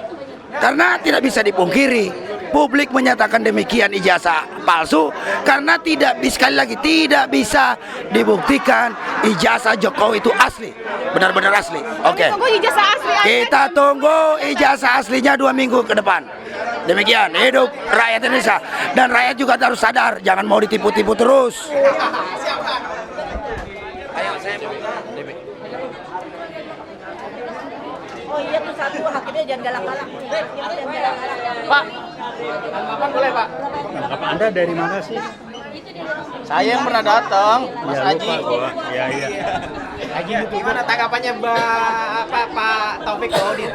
Karena tidak bisa dipungkiri, publik menyatakan demikian ijazah palsu karena sekali lagi tidak bisa dibuktikan ijazah Jokowi itu asli, benar-benar asli. Oke. Kita tunggu ijazah aslinya 2 minggu ke depan. Demikian hidup rakyat Indonesia, dan rakyat juga harus sadar, jangan mau ditipu-tipu terus. Oh iya tuh satu hakimnya jangan galak-galak. Pak, tanggapan boleh Pak? Apa Anda dari mana sih? Saya yang pernah datang, Mas Haji. Iya. Haji gimana tanggapannya Pak Taufik Baudin?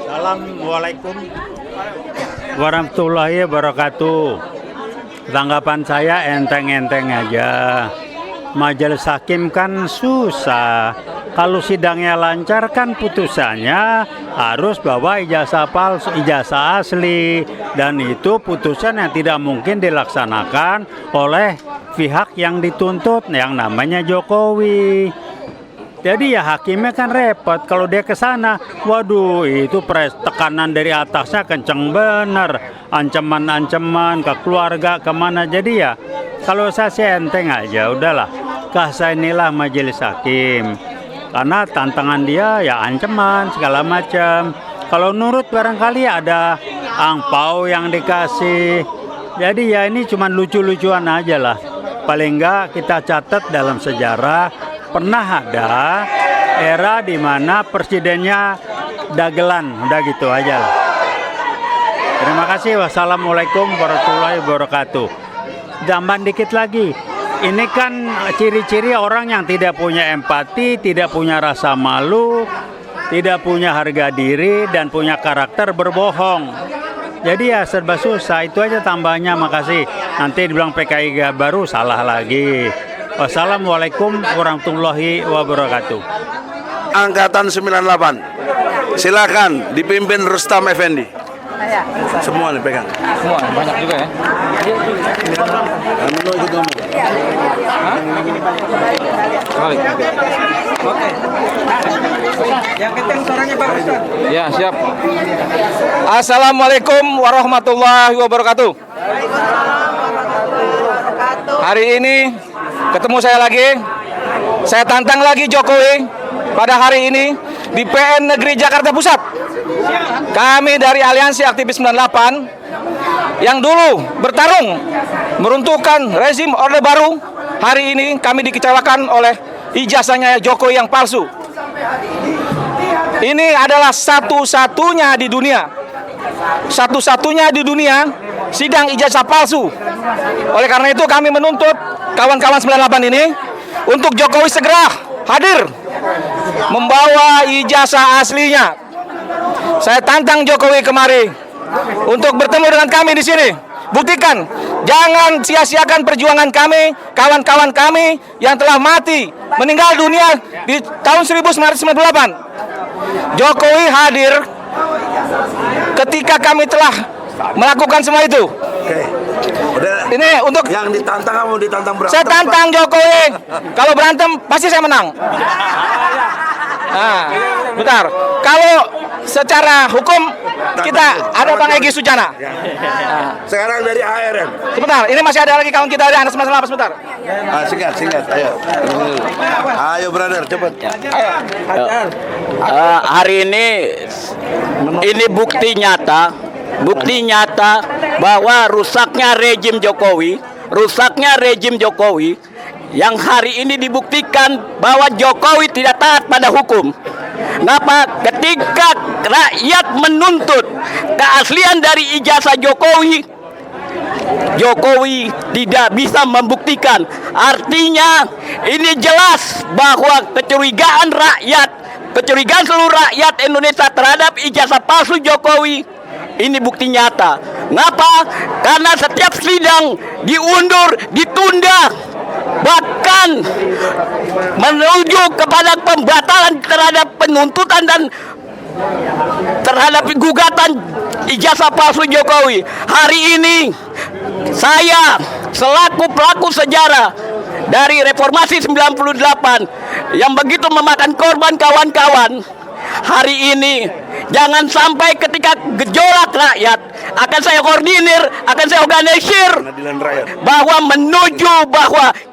Assalamualaikum warahmatullahi wabarakatuh. Tanggapan saya enteng-enteng aja. Majelis Hakim kan susah. Kalau sidangnya lancar kan putusannya harus bawa ijazah palsu, ijazah asli, dan itu putusan yang tidak mungkin dilaksanakan oleh pihak yang dituntut yang namanya Jokowi. Jadi ya hakimnya kan repot kalau dia ke sana. Waduh, itu tekanan dari atasnya kenceng bener. Ancaman-ancaman ke keluarga kemana. Jadi ya kalau saya sih enteng aja, udahlah. Kasih majelis hakim. Karena tantangan dia ya ancaman segala macam. Kalau nurut barangkali ada angpau yang dikasih. Jadi ya ini cuma lucu-lucuan aja lah. Paling enggak kita catat dalam sejarah pernah ada era di mana presidennya dagelan, udah gitu aja lah. Terima kasih. Wassalamualaikum warahmatullahi wabarakatuh. Tambahan dikit lagi. Ini kan ciri-ciri orang yang tidak punya empati, tidak punya rasa malu, tidak punya harga diri, dan punya karakter berbohong. Jadi ya serba susah, itu aja tambahnya, makasih. Nanti dibilang PKI baru, salah lagi. Wassalamualaikum warahmatullahi wabarakatuh. Angkatan 98, silakan dipimpin Rustam Effendi. Semua nih pegang. Semua banyak juga ya. Kamu ikut ngomong. Balik. Oke. Yang kenceng suaranya Pak Ustaz. Ya, siap. Assalamualaikum warahmatullahi wabarakatuh. Hari ini ketemu saya lagi. Saya tantang lagi Jokowi pada hari ini di PN Negeri Jakarta Pusat. Kami dari Aliansi Aktivis 98 yang dulu bertarung meruntuhkan rezim Orde Baru, hari ini kami dikecewakan oleh ijazahnya Jokowi yang palsu. Ini adalah satu-satunya di dunia. Satu-satunya di dunia sidang ijazah palsu. Oleh karena itu kami menuntut kawan-kawan 98 ini untuk Jokowi segera hadir membawa ijazah aslinya. Saya tantang Jokowi kemari untuk bertemu dengan kami di sini. Buktikan, jangan sia-siakan perjuangan kami, kawan-kawan kami yang telah mati, meninggal dunia di tahun 1998. Jokowi hadir ketika kami telah melakukan semua itu. Oke. Udah. Ini untuk yang ditantang, kamu ditantang berantem. saya tantang Jokowi. Kalau berantem pasti saya menang. Nah, bentar. Kalau secara hukum kita ada Bang Egy Sujana. Sekarang dari ARM. Sebentar, ini masih ada lagi kawan kita dari Anas Masalah, sebentar. Singkat, ayo. Ayo brother, cepat. Hari ini bukti nyata bahwa rusaknya rejim Jokowi yang hari ini dibuktikan bahwa Jokowi tidak taat pada hukum. Kenapa? Ketika rakyat menuntut keaslian dari ijazah Jokowi tidak bisa membuktikan. Artinya ini jelas bahwa kecurigaan seluruh rakyat Indonesia terhadap ijazah palsu Jokowi ini bukti nyata. Kenapa? Karena setiap sidang diundur, ditunda, bahkan menuju kepada pembatalan terhadap penuntutan dan terhadap gugatan ijazah palsu Jokowi. Hari ini saya selaku pelaku sejarah dari reformasi 98 yang begitu memakan korban kawan-kawan, hari ini jangan sampai ketika gejolak rakyat akan saya koordinir, akan saya organisir bahwa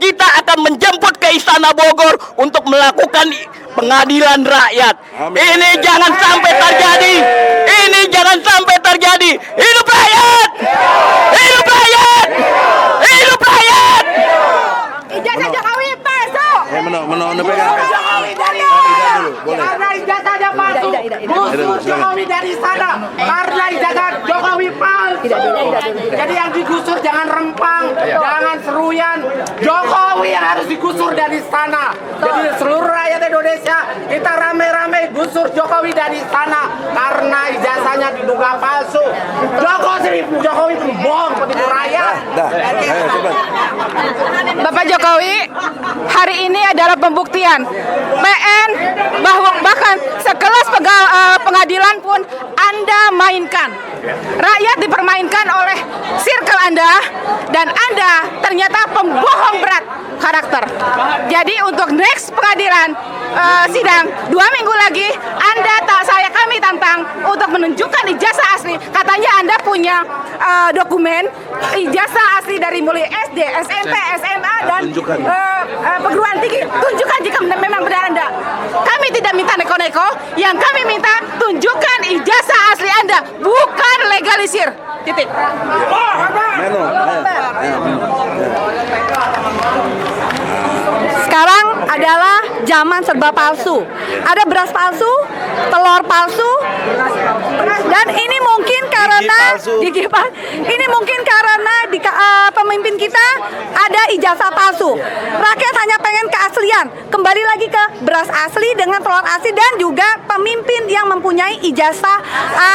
kita akan menjemput ke Istana Bogor untuk melakukan pengadilan rakyat. Ini jangan sampai terjadi. Hidup rakyat! Hidup rakyat! Hidup rakyat! Ijazah Jokowi palsu. Karena ijazahnya palsu. Musuh Jokowi dari sana. Karena ijazah Jokowi palsu. Jadi yang digusur jangan Rempang, jangan Seruyan. Jokowi yang harus digusur dari sana. Jadi seluruh rakyat Indonesia kita rame-rame gusur Jokowi dari sana karena ijazahnya diduga palsu. Jokowi bohong penipu rakyat. Bapak Jokowi, hari ini adalah pembuktian PN bahkan sekelas pengadilan pun Anda mainkan. Rakyat dipermainkan oleh circle Anda dan Anda ternyata pembohong berat karakter. Jadi untuk next pengadilan sidang 2 minggu lagi kami tantang untuk menunjukkan ijazah asli. Katanya Anda punya dokumen ijazah asli dari mulai SD, SMP, SMA dan perguruan tinggi. Tunjukkan jika memang benar Anda. Kami tidak minta neko-neko, yang kami minta tunjukkan ijazah asli Anda, bukan legalisir. Titik. Sekarang adalah zaman serba palsu. Ada beras palsu, telur palsu, dan ini mungkin karena gigi palsu. Ini mungkin karena pemimpin kita ada ijazah palsu. Rakyat hanya pengen keaslian. Kembali lagi ke beras asli dengan telur asli dan juga pemimpin yang mempunyai ijazah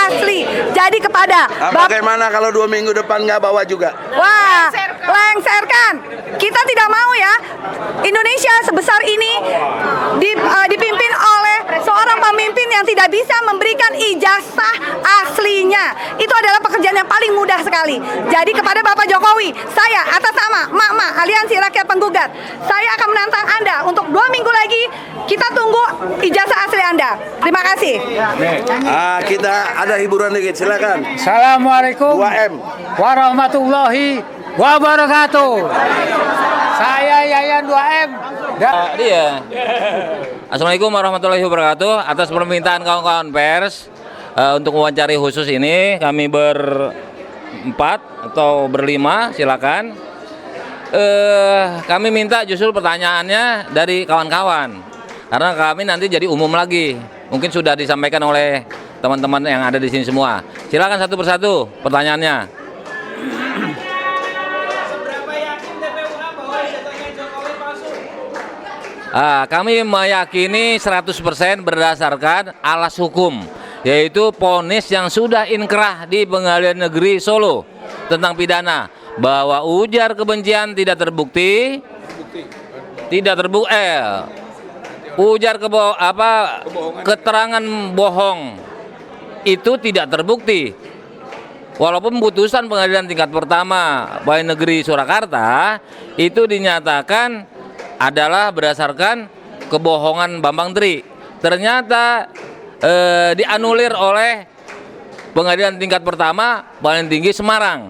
asli. Jadi kepada bagaimana kalau 2 minggu depan nggak bawa juga? Wah, lengserkan. Kita tidak mau ya Indonesia sebesar ini dipimpin oleh seorang pemimpin yang tidak bisa memberikan ijazah aslinya. Itu adalah pekerjaan yang paling mudah sekali. Jadi kepada Bapak Jokowi, saya atas nama MAKMA Aliansi Rakyat Penggugat, saya akan menantang Anda untuk 2 minggu lagi. Kita tunggu ijazah asli Anda. Terima kasih. Kita ada hiburan dikit, silakan. Assalamualaikum 2M warahmatullahi wabarakatuh. Saya Yayan 2M. Dia. Assalamualaikum warahmatullahi wabarakatuh. Atas permintaan kawan-kawan pers untuk wawancari khusus ini, kami berempat atau berlima, silakan. Kami minta justru pertanyaannya dari kawan-kawan, karena kami nanti jadi umum lagi. Mungkin sudah disampaikan oleh teman-teman yang ada di sini semua. Silakan satu persatu pertanyaannya. Kami meyakini 100% berdasarkan alas hukum, yaitu vonis yang sudah inkrah di Pengadilan Negeri Solo tentang pidana, bahwa ujar kebencian tidak terbukti, ujar keterangan bohong itu tidak terbukti. Walaupun putusan pengadilan tingkat pertama Pengadilan Negeri Surakarta itu dinyatakan adalah berdasarkan kebohongan Bambang Tri, ternyata dianulir oleh pengadilan tingkat pertama paling tinggi Semarang.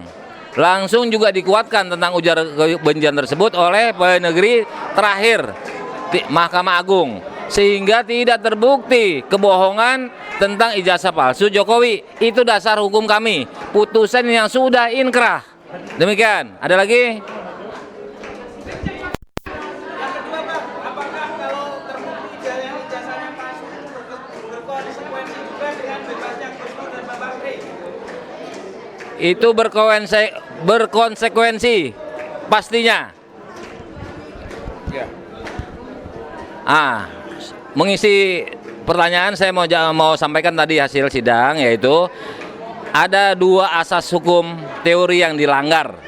Langsung juga dikuatkan tentang ujar kebencian tersebut oleh Pengadilan Negeri terakhir Mahkamah Agung, sehingga tidak terbukti kebohongan tentang ijazah palsu Jokowi. Itu dasar hukum kami, putusan yang sudah inkrah. Demikian. Ada lagi? Itu berkonsekuensi pastinya. Mengisi pertanyaan, saya mau sampaikan tadi hasil sidang, yaitu ada 2 asas hukum teori yang dilanggar,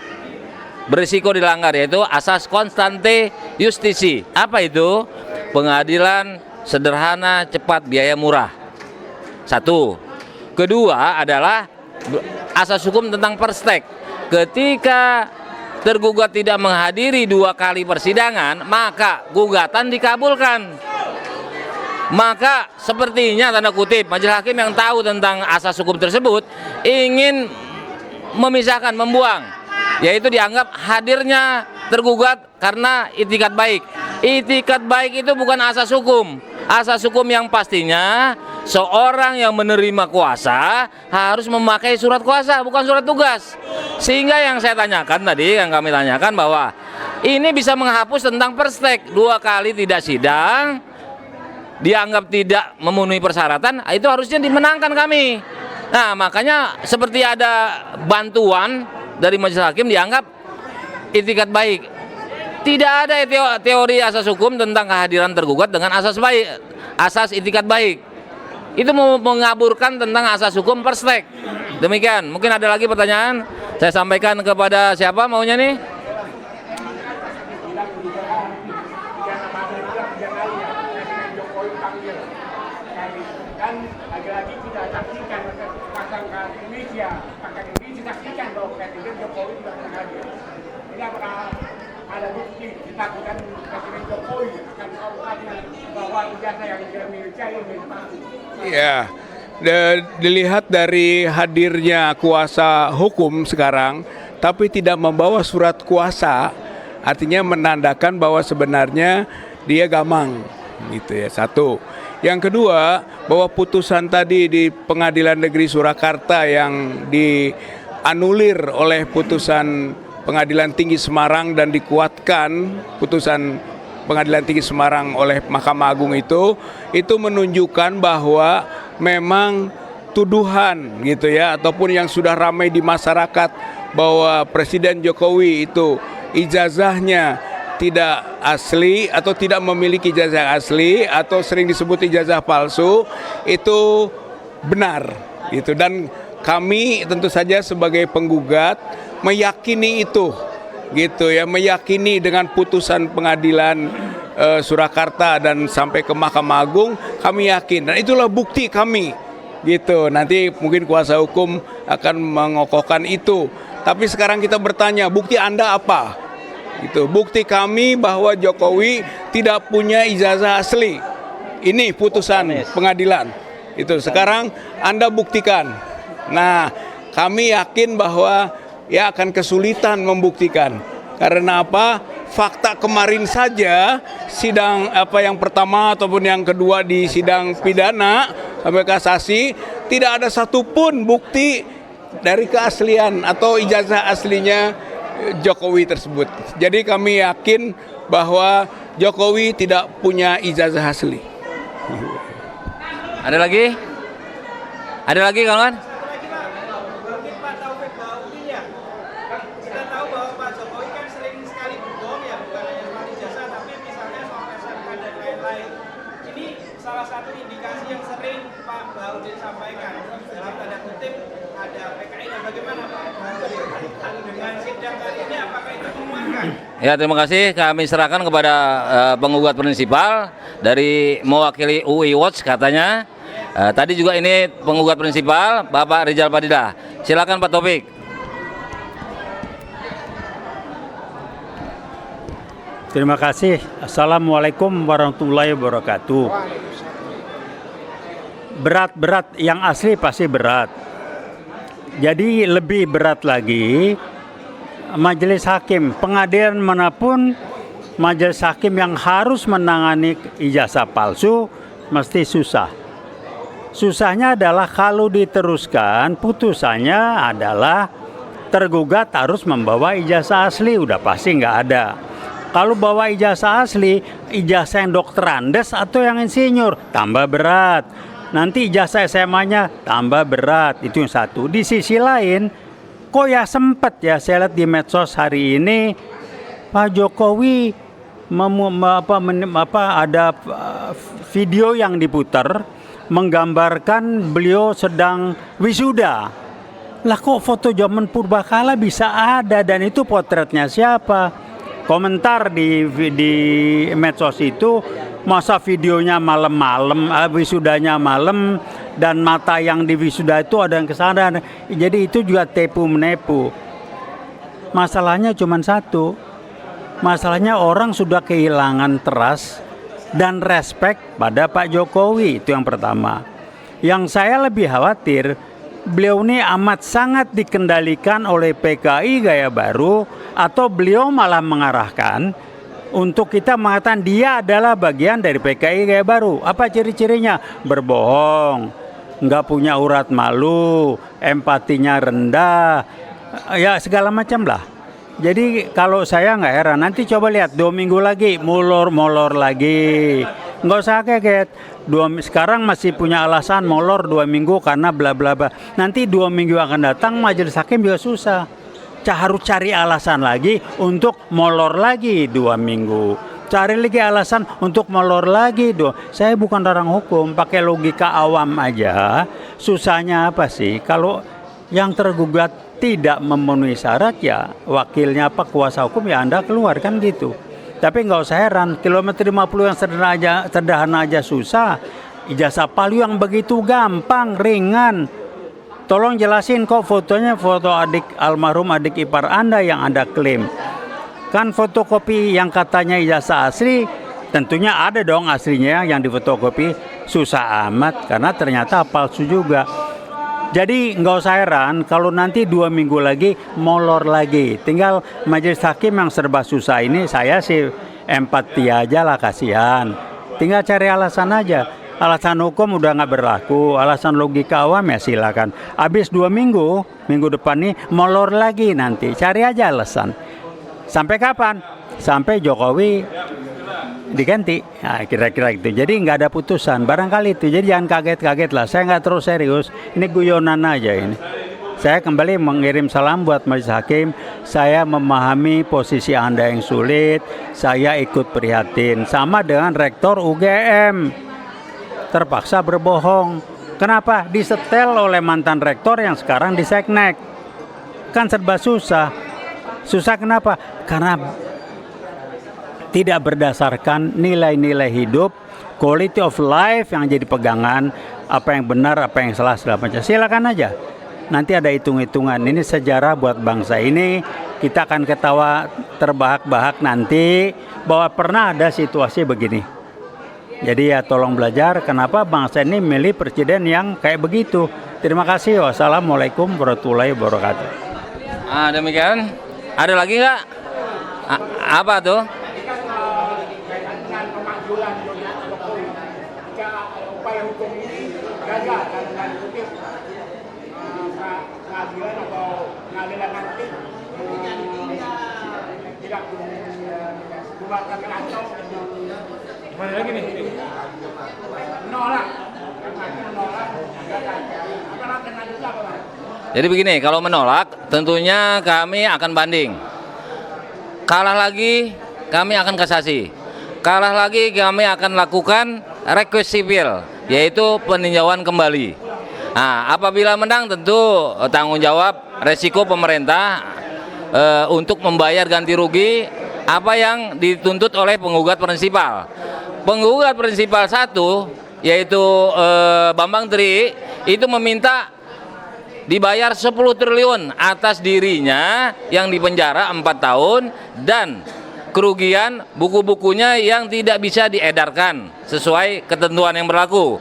berisiko dilanggar, yaitu asas constante justitiae. Apa itu? Pengadilan sederhana, cepat, biaya murah. 1. Kedua adalah asas hukum tentang perstek. Ketika tergugat tidak menghadiri 2 kali persidangan, maka gugatan dikabulkan. Maka sepertinya, tanda kutip, majelis hakim yang tahu tentang asas hukum tersebut ingin memisahkan, membuang, yaitu dianggap hadirnya tergugat karena itikat baik. Itikat baik itu bukan asas hukum. Asas hukum yang pastinya seorang yang menerima kuasa harus memakai surat kuasa, bukan surat tugas. Sehingga yang saya tanyakan tadi, yang kami tanyakan, bahwa ini bisa menghapus tentang perstek. 2 kali tidak sidang, dianggap tidak memenuhi persyaratan, itu harusnya dimenangkan kami. Nah, makanya seperti ada bantuan dari majelis hakim dianggap itikat baik. Tidak ada teori asas hukum tentang kehadiran tergugat dengan asas baik, asas itikat baik. itu mengaburkan tentang asas hukum Perstek. Demikian. Mungkin ada lagi pertanyaan? Saya sampaikan kepada siapa maunya nih? Ada bukti ditakutan Presiden Jokowi akan mengungkapkan bahwa ijazah yang dia miliki ini palsu. Ya, dilihat dari hadirnya kuasa hukum sekarang, tapi tidak membawa surat kuasa, artinya menandakan bahwa sebenarnya dia gamang, gitu ya. Satu. Yang kedua, bahwa putusan tadi di Pengadilan Negeri Surakarta yang dianulir oleh putusan Pengadilan Tinggi Semarang dan dikuatkan putusan Pengadilan Tinggi Semarang oleh Mahkamah Agung itu menunjukkan bahwa memang tuduhan gitu ya, ataupun yang sudah ramai di masyarakat bahwa Presiden Jokowi itu ijazahnya tidak asli atau tidak memiliki ijazah asli atau sering disebut ijazah palsu, itu benar gitu. Dan kami tentu saja sebagai penggugat meyakini itu gitu ya, meyakini dengan putusan Pengadilan Surakarta dan sampai ke Mahkamah Agung, kami yakin dan itulah bukti kami gitu. Nanti mungkin kuasa hukum akan mengokohkan itu, tapi sekarang kita bertanya, bukti Anda apa? Gitu. Bukti kami bahwa Jokowi tidak punya ijazah asli. Ini putusan pengadilan. Itu sekarang Anda buktikan. Nah, kami yakin bahwa ya akan kesulitan membuktikan. Karena apa? Fakta kemarin saja sidang yang pertama ataupun yang kedua di sidang pidana sampai kasasi tidak ada satupun bukti dari keaslian atau ijazah aslinya Jokowi tersebut. Jadi kami yakin bahwa Jokowi tidak punya ijazah asli. Ada lagi? Ada lagi kawan? Salah satu indikasi yang sering Pak Baudin sampaikan dalam tanda kutip ada PKI dan bagaimana Pak dengan sidang kali ini, apakah itu menguatkan? Ya, terima kasih. Kami serahkan kepada penggugat prinsipal dari mewakili UI Watch katanya. Tadi juga ini penggugat prinsipal Bapak Rizal Padilah. Silakan Pak Taufik. Terima kasih. Assalamualaikum warahmatullahi wabarakatuh. Berat-berat, yang asli pasti berat. Jadi lebih berat lagi majelis hakim, pengadilan manapun majelis hakim yang harus menangani ijazah palsu mesti susah. Susahnya adalah kalau diteruskan putusannya adalah tergugat harus membawa ijazah asli, udah pasti nggak ada. Kalau bawa ijazah asli, ijazah yang dokter Andes atau yang insinyur, tambah berat. Nanti ijazah SMA-nya tambah berat, itu yang satu. Di sisi lain, kok ya sempat ya saya lihat di medsos hari ini, Pak Jokowi ada video yang diputar menggambarkan beliau sedang wisuda. Lah kok foto zaman purbakala bisa ada dan itu potretnya siapa? Komentar di medsos itu, masa videonya malam-malam, wisudanya malam, dan mata yang di wisuda itu ada yang kesana. Jadi itu juga tipu-menipu. Masalahnya cuma satu. Masalahnya orang sudah kehilangan trust dan respect pada Pak Jokowi. Itu yang pertama. Yang saya lebih khawatir, beliau ini amat sangat dikendalikan oleh PKI gaya baru, atau beliau malah mengarahkan untuk kita mengatakan dia adalah bagian dari PKI gaya baru. Apa ciri-cirinya? Berbohong, nggak punya urat malu, empatinya rendah, ya segala macam lah. Jadi kalau saya nggak heran, nanti coba lihat 2 minggu lagi molor lagi. Nggak usah kaget. Sekarang masih punya alasan molor 2 minggu karena bla bla bla. Nanti 2 minggu akan datang majelis hakim juga susah. Harus cari alasan lagi untuk molor lagi 2 minggu. Cari lagi alasan untuk molor lagi dong. Saya bukan orang hukum, pakai logika awam aja. Susahnya apa sih? Kalau yang tergugat tidak memenuhi syarat, ya wakilnya apa, kuasa hukum, ya Anda keluarkan gitu. Tapi nggak usah heran, kilometer 50 yang sederhana aja susah. Ijazah Palu yang begitu gampang, ringan. Tolong jelasin kok fotonya foto almarhum adik ipar Anda yang Anda klaim. Kan fotokopi yang katanya ijazah asli, tentunya ada dong aslinya yang difotokopi. Susah amat karena ternyata palsu juga. Jadi nggak usah heran kalau nanti 2 minggu lagi molor lagi. Tinggal majelis hakim yang serba susah ini, saya sih empati aja lah, kasihan. Tinggal cari alasan aja. Alasan hukum udah nggak berlaku, alasan logika awam ya silakan. Habis 2 minggu, minggu depan nih molor lagi nanti. Cari aja alasan. Sampai kapan? Sampai Jokowi diganti. Nah, kira-kira gitu. Jadi nggak ada putusan. Barangkali itu. Jadi jangan kaget-kaget lah. Saya nggak terus serius. Ini guyonan aja ini. Saya kembali mengirim salam buat majelis hakim. Saya memahami posisi Anda yang sulit. Saya ikut prihatin. Sama dengan rektor UGM. Terpaksa berbohong. Kenapa? Disetel oleh mantan rektor yang sekarang di Seknek. Kan serba susah. Susah kenapa? Karena tidak berdasarkan nilai-nilai hidup, quality of life yang jadi pegangan, apa yang benar, apa yang salah, segala macam. Silakan aja. Nanti ada hitung-hitungan. Ini sejarah buat bangsa ini. Kita akan ketawa terbahak-bahak nanti bahwa pernah ada situasi begini. Jadi ya tolong belajar kenapa bangsa ini milih presiden yang kayak begitu. Terima kasih. Wassalamualaikum warahmatullahi wabarakatuh. Demikian. Ada lagi nggak? Apa tuh? dengan pemakzulan Jokowi, jika upaya hukum ini gagal dan kutip pengadilan atau pengadilan nanti tidak membuatkan kacau, mana lagi nih? Menolak, Jadi begini, kalau menolak tentunya kami akan banding. Kalah lagi kami akan kasasi. Kalah lagi kami akan lakukan request sipil, yaitu peninjauan kembali. Nah, apabila menang tentu tanggung jawab resiko pemerintah untuk membayar ganti rugi apa yang dituntut oleh penggugat prinsipal. Penggugat prinsipal 1 yaitu Bambang Tri itu meminta dibayar 10 triliun atas dirinya yang dipenjara 4 tahun dan kerugian buku-bukunya yang tidak bisa diedarkan sesuai ketentuan yang berlaku.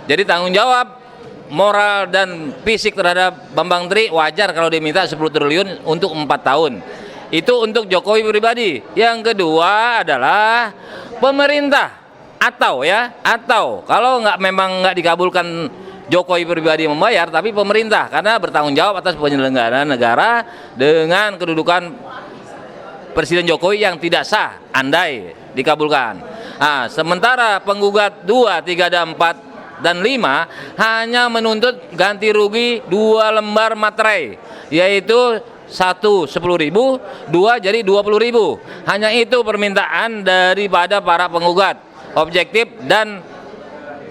Jadi tanggung jawab moral dan fisik terhadap Bambang Tri wajar kalau diminta 10 triliun untuk 4 tahun. Itu untuk Jokowi pribadi. Yang kedua adalah pemerintah atau kalau memang nggak dikabulkan Jokowi pribadi membayar, tapi pemerintah karena bertanggung jawab atas penyelenggaraan negara dengan kedudukan Presiden Jokowi yang tidak sah andai dikabulkan. Nah, sementara penggugat 2, 3, dan 4 dan 5 hanya menuntut ganti rugi 2 lembar materai, yaitu 1 10.000, 2 jadi 20.000. Hanya itu permintaan daripada para penggugat, objektif dan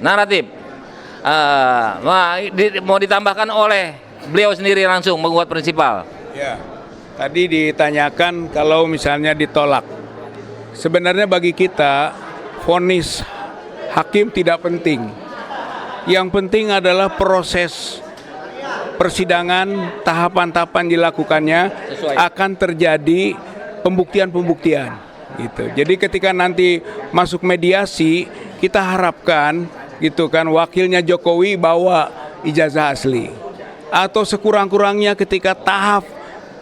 naratif. Mau ditambahkan oleh beliau sendiri langsung penggugat prinsipal. Ya, tadi ditanyakan kalau misalnya ditolak. Sebenarnya bagi kita vonis hakim tidak penting. Yang penting adalah proses persidangan, tahapan-tahapan dilakukannya akan terjadi pembuktian-pembuktian gitu. Jadi ketika nanti masuk mediasi, kita harapkan gitu kan wakilnya Jokowi bawa ijazah asli, atau sekurang-kurangnya ketika tahap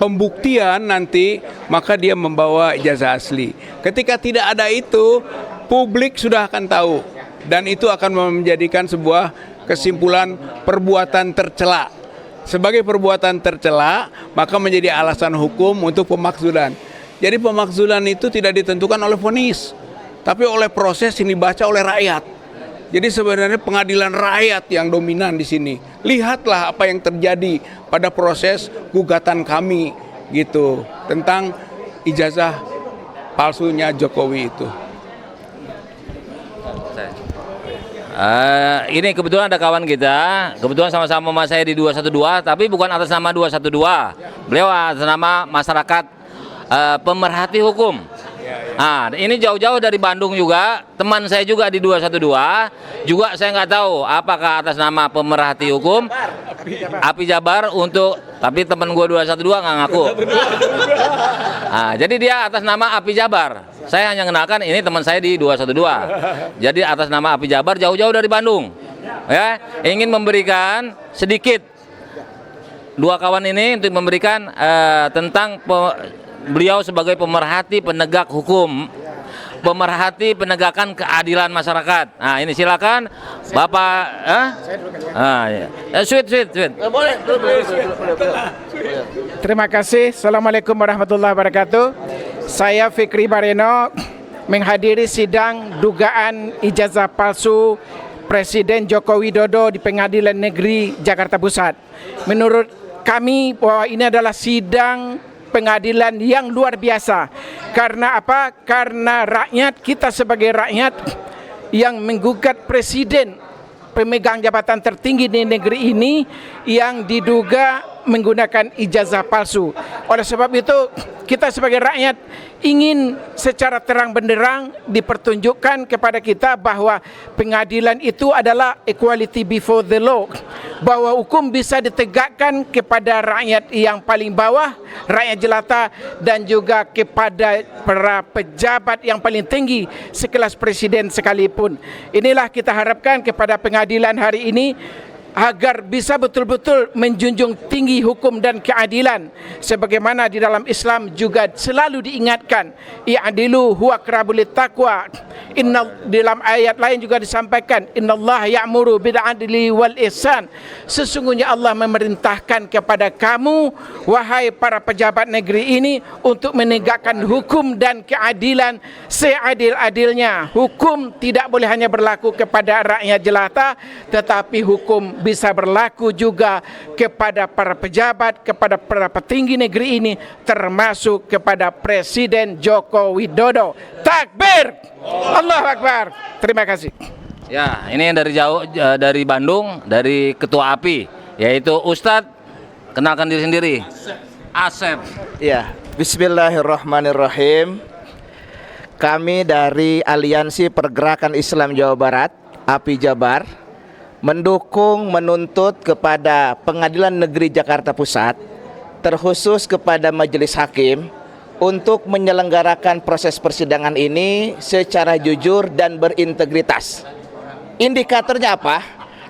pembuktian nanti maka dia membawa ijazah asli. Ketika tidak ada itu, publik sudah akan tahu dan itu akan menjadikan sebuah kesimpulan perbuatan tercela. Sebagai perbuatan tercela maka menjadi alasan hukum untuk pemakzulan. Jadi pemakzulan itu tidak ditentukan oleh vonis, tapi oleh proses yang dibaca oleh rakyat. Jadi sebenarnya pengadilan rakyat yang dominan di sini. Lihatlah apa yang terjadi pada proses gugatan kami gitu tentang ijazah palsunya Jokowi itu. Ini kebetulan ada kawan kita, kebetulan sama-sama sama saya di 212, tapi bukan atas nama 212. Beliau atas nama masyarakat pemerhati hukum. Nah, ini jauh-jauh dari Bandung juga, teman saya juga di 212, juga saya nggak tahu apakah atas nama pemerhati hukum, Api Jabar untuk, tapi teman gue 212 nggak ngaku. Nah, jadi dia atas nama Api Jabar. Saya hanya kenalkan ini teman saya di 212. Jadi atas nama Api Jabar jauh-jauh dari Bandung, ya, ingin memberikan sedikit dua kawan ini untuk memberikan tentang beliau sebagai pemerhati penegak hukum, pemerhati penegakan keadilan masyarakat. Nah, ini silakan Bapak. Sweet. Boleh. Terima kasih. Assalamualaikum warahmatullahi wabarakatuh. Saya Fikri Bareno menghadiri sidang dugaan ijazah palsu Presiden Joko Widodo di Pengadilan Negeri Jakarta Pusat. Menurut kami bahwa ini adalah sidang pengadilan yang luar biasa. Karena apa? Karena rakyat, kita sebagai rakyat yang menggugat presiden pemegang jabatan tertinggi di negeri ini yang diduga menggunakan ijazah palsu. Oleh sebab itu, kita sebagai rakyat ingin secara terang benderang dipertunjukkan kepada kita bahwa pengadilan itu adalah equality before the law, bahwa hukum bisa ditegakkan kepada rakyat yang paling bawah, rakyat jelata, dan juga kepada para pejabat yang paling tinggi sekelas presiden sekalipun. Inilah kita harapkan kepada pengadilan hari ini, agar bisa betul-betul menjunjung tinggi hukum dan keadilan sebagaimana di dalam Islam juga selalu diingatkan, i'dilu huwa aqrabu littaqwa. Dalam ayat lain juga disampaikan, innallaha ya'muru bil adli wal ihsan. Sesungguhnya Allah memerintahkan kepada kamu wahai para pejabat negeri ini untuk menegakkan hukum dan keadilan seadil-adilnya. Hukum tidak boleh hanya berlaku kepada rakyat jelata, tetapi hukum bisa berlaku juga kepada para pejabat, kepada para petinggi negeri ini, termasuk kepada Presiden Joko Widodo. Takbir! Allahu Akbar. Terima kasih. Ya, ini dari jauh, dari Bandung, dari Ketua API, yaitu Ustadz. Kenalkan diri sendiri. Asep. Ya, Bismillahirrahmanirrahim. Kami dari Aliansi Pergerakan Islam Jawa Barat, API Jabar, mendukung menuntut kepada Pengadilan Negeri Jakarta Pusat, terkhusus kepada Majelis Hakim, untuk menyelenggarakan proses persidangan ini secara jujur dan berintegritas. Indikatornya apa?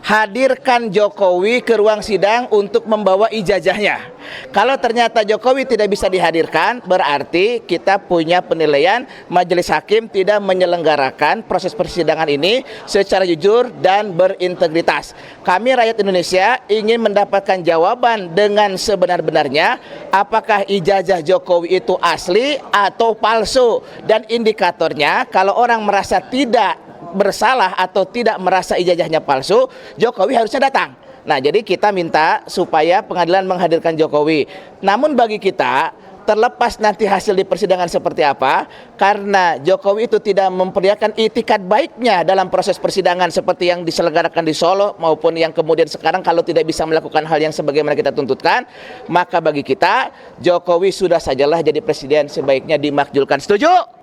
Hadirkan Jokowi ke ruang sidang untuk membawa ijazahnya. Kalau ternyata Jokowi tidak bisa dihadirkan, berarti kita punya penilaian Majelis Hakim tidak menyelenggarakan proses persidangan ini secara jujur dan berintegritas. Kami rakyat Indonesia ingin mendapatkan jawaban dengan sebenar-benarnya, apakah ijazah Jokowi itu asli atau palsu. Dan indikatornya, kalau orang merasa tidak bersalah atau tidak merasa ijazahnya palsu, Jokowi harusnya datang. Nah, jadi kita minta supaya pengadilan menghadirkan Jokowi. Namun bagi kita, terlepas nanti hasil di persidangan seperti apa, karena Jokowi itu tidak memperlihatkan itikat baiknya dalam proses persidangan seperti yang diselenggarakan di Solo maupun yang kemudian sekarang kalau tidak bisa melakukan hal yang sebagaimana kita tuntutkan, maka bagi kita Jokowi sudah sajalah jadi presiden, sebaiknya dimakjulkan. Setuju?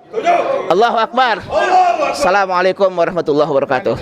Allahu Akbar. Assalamualaikum warahmatullahi wabarakatuh.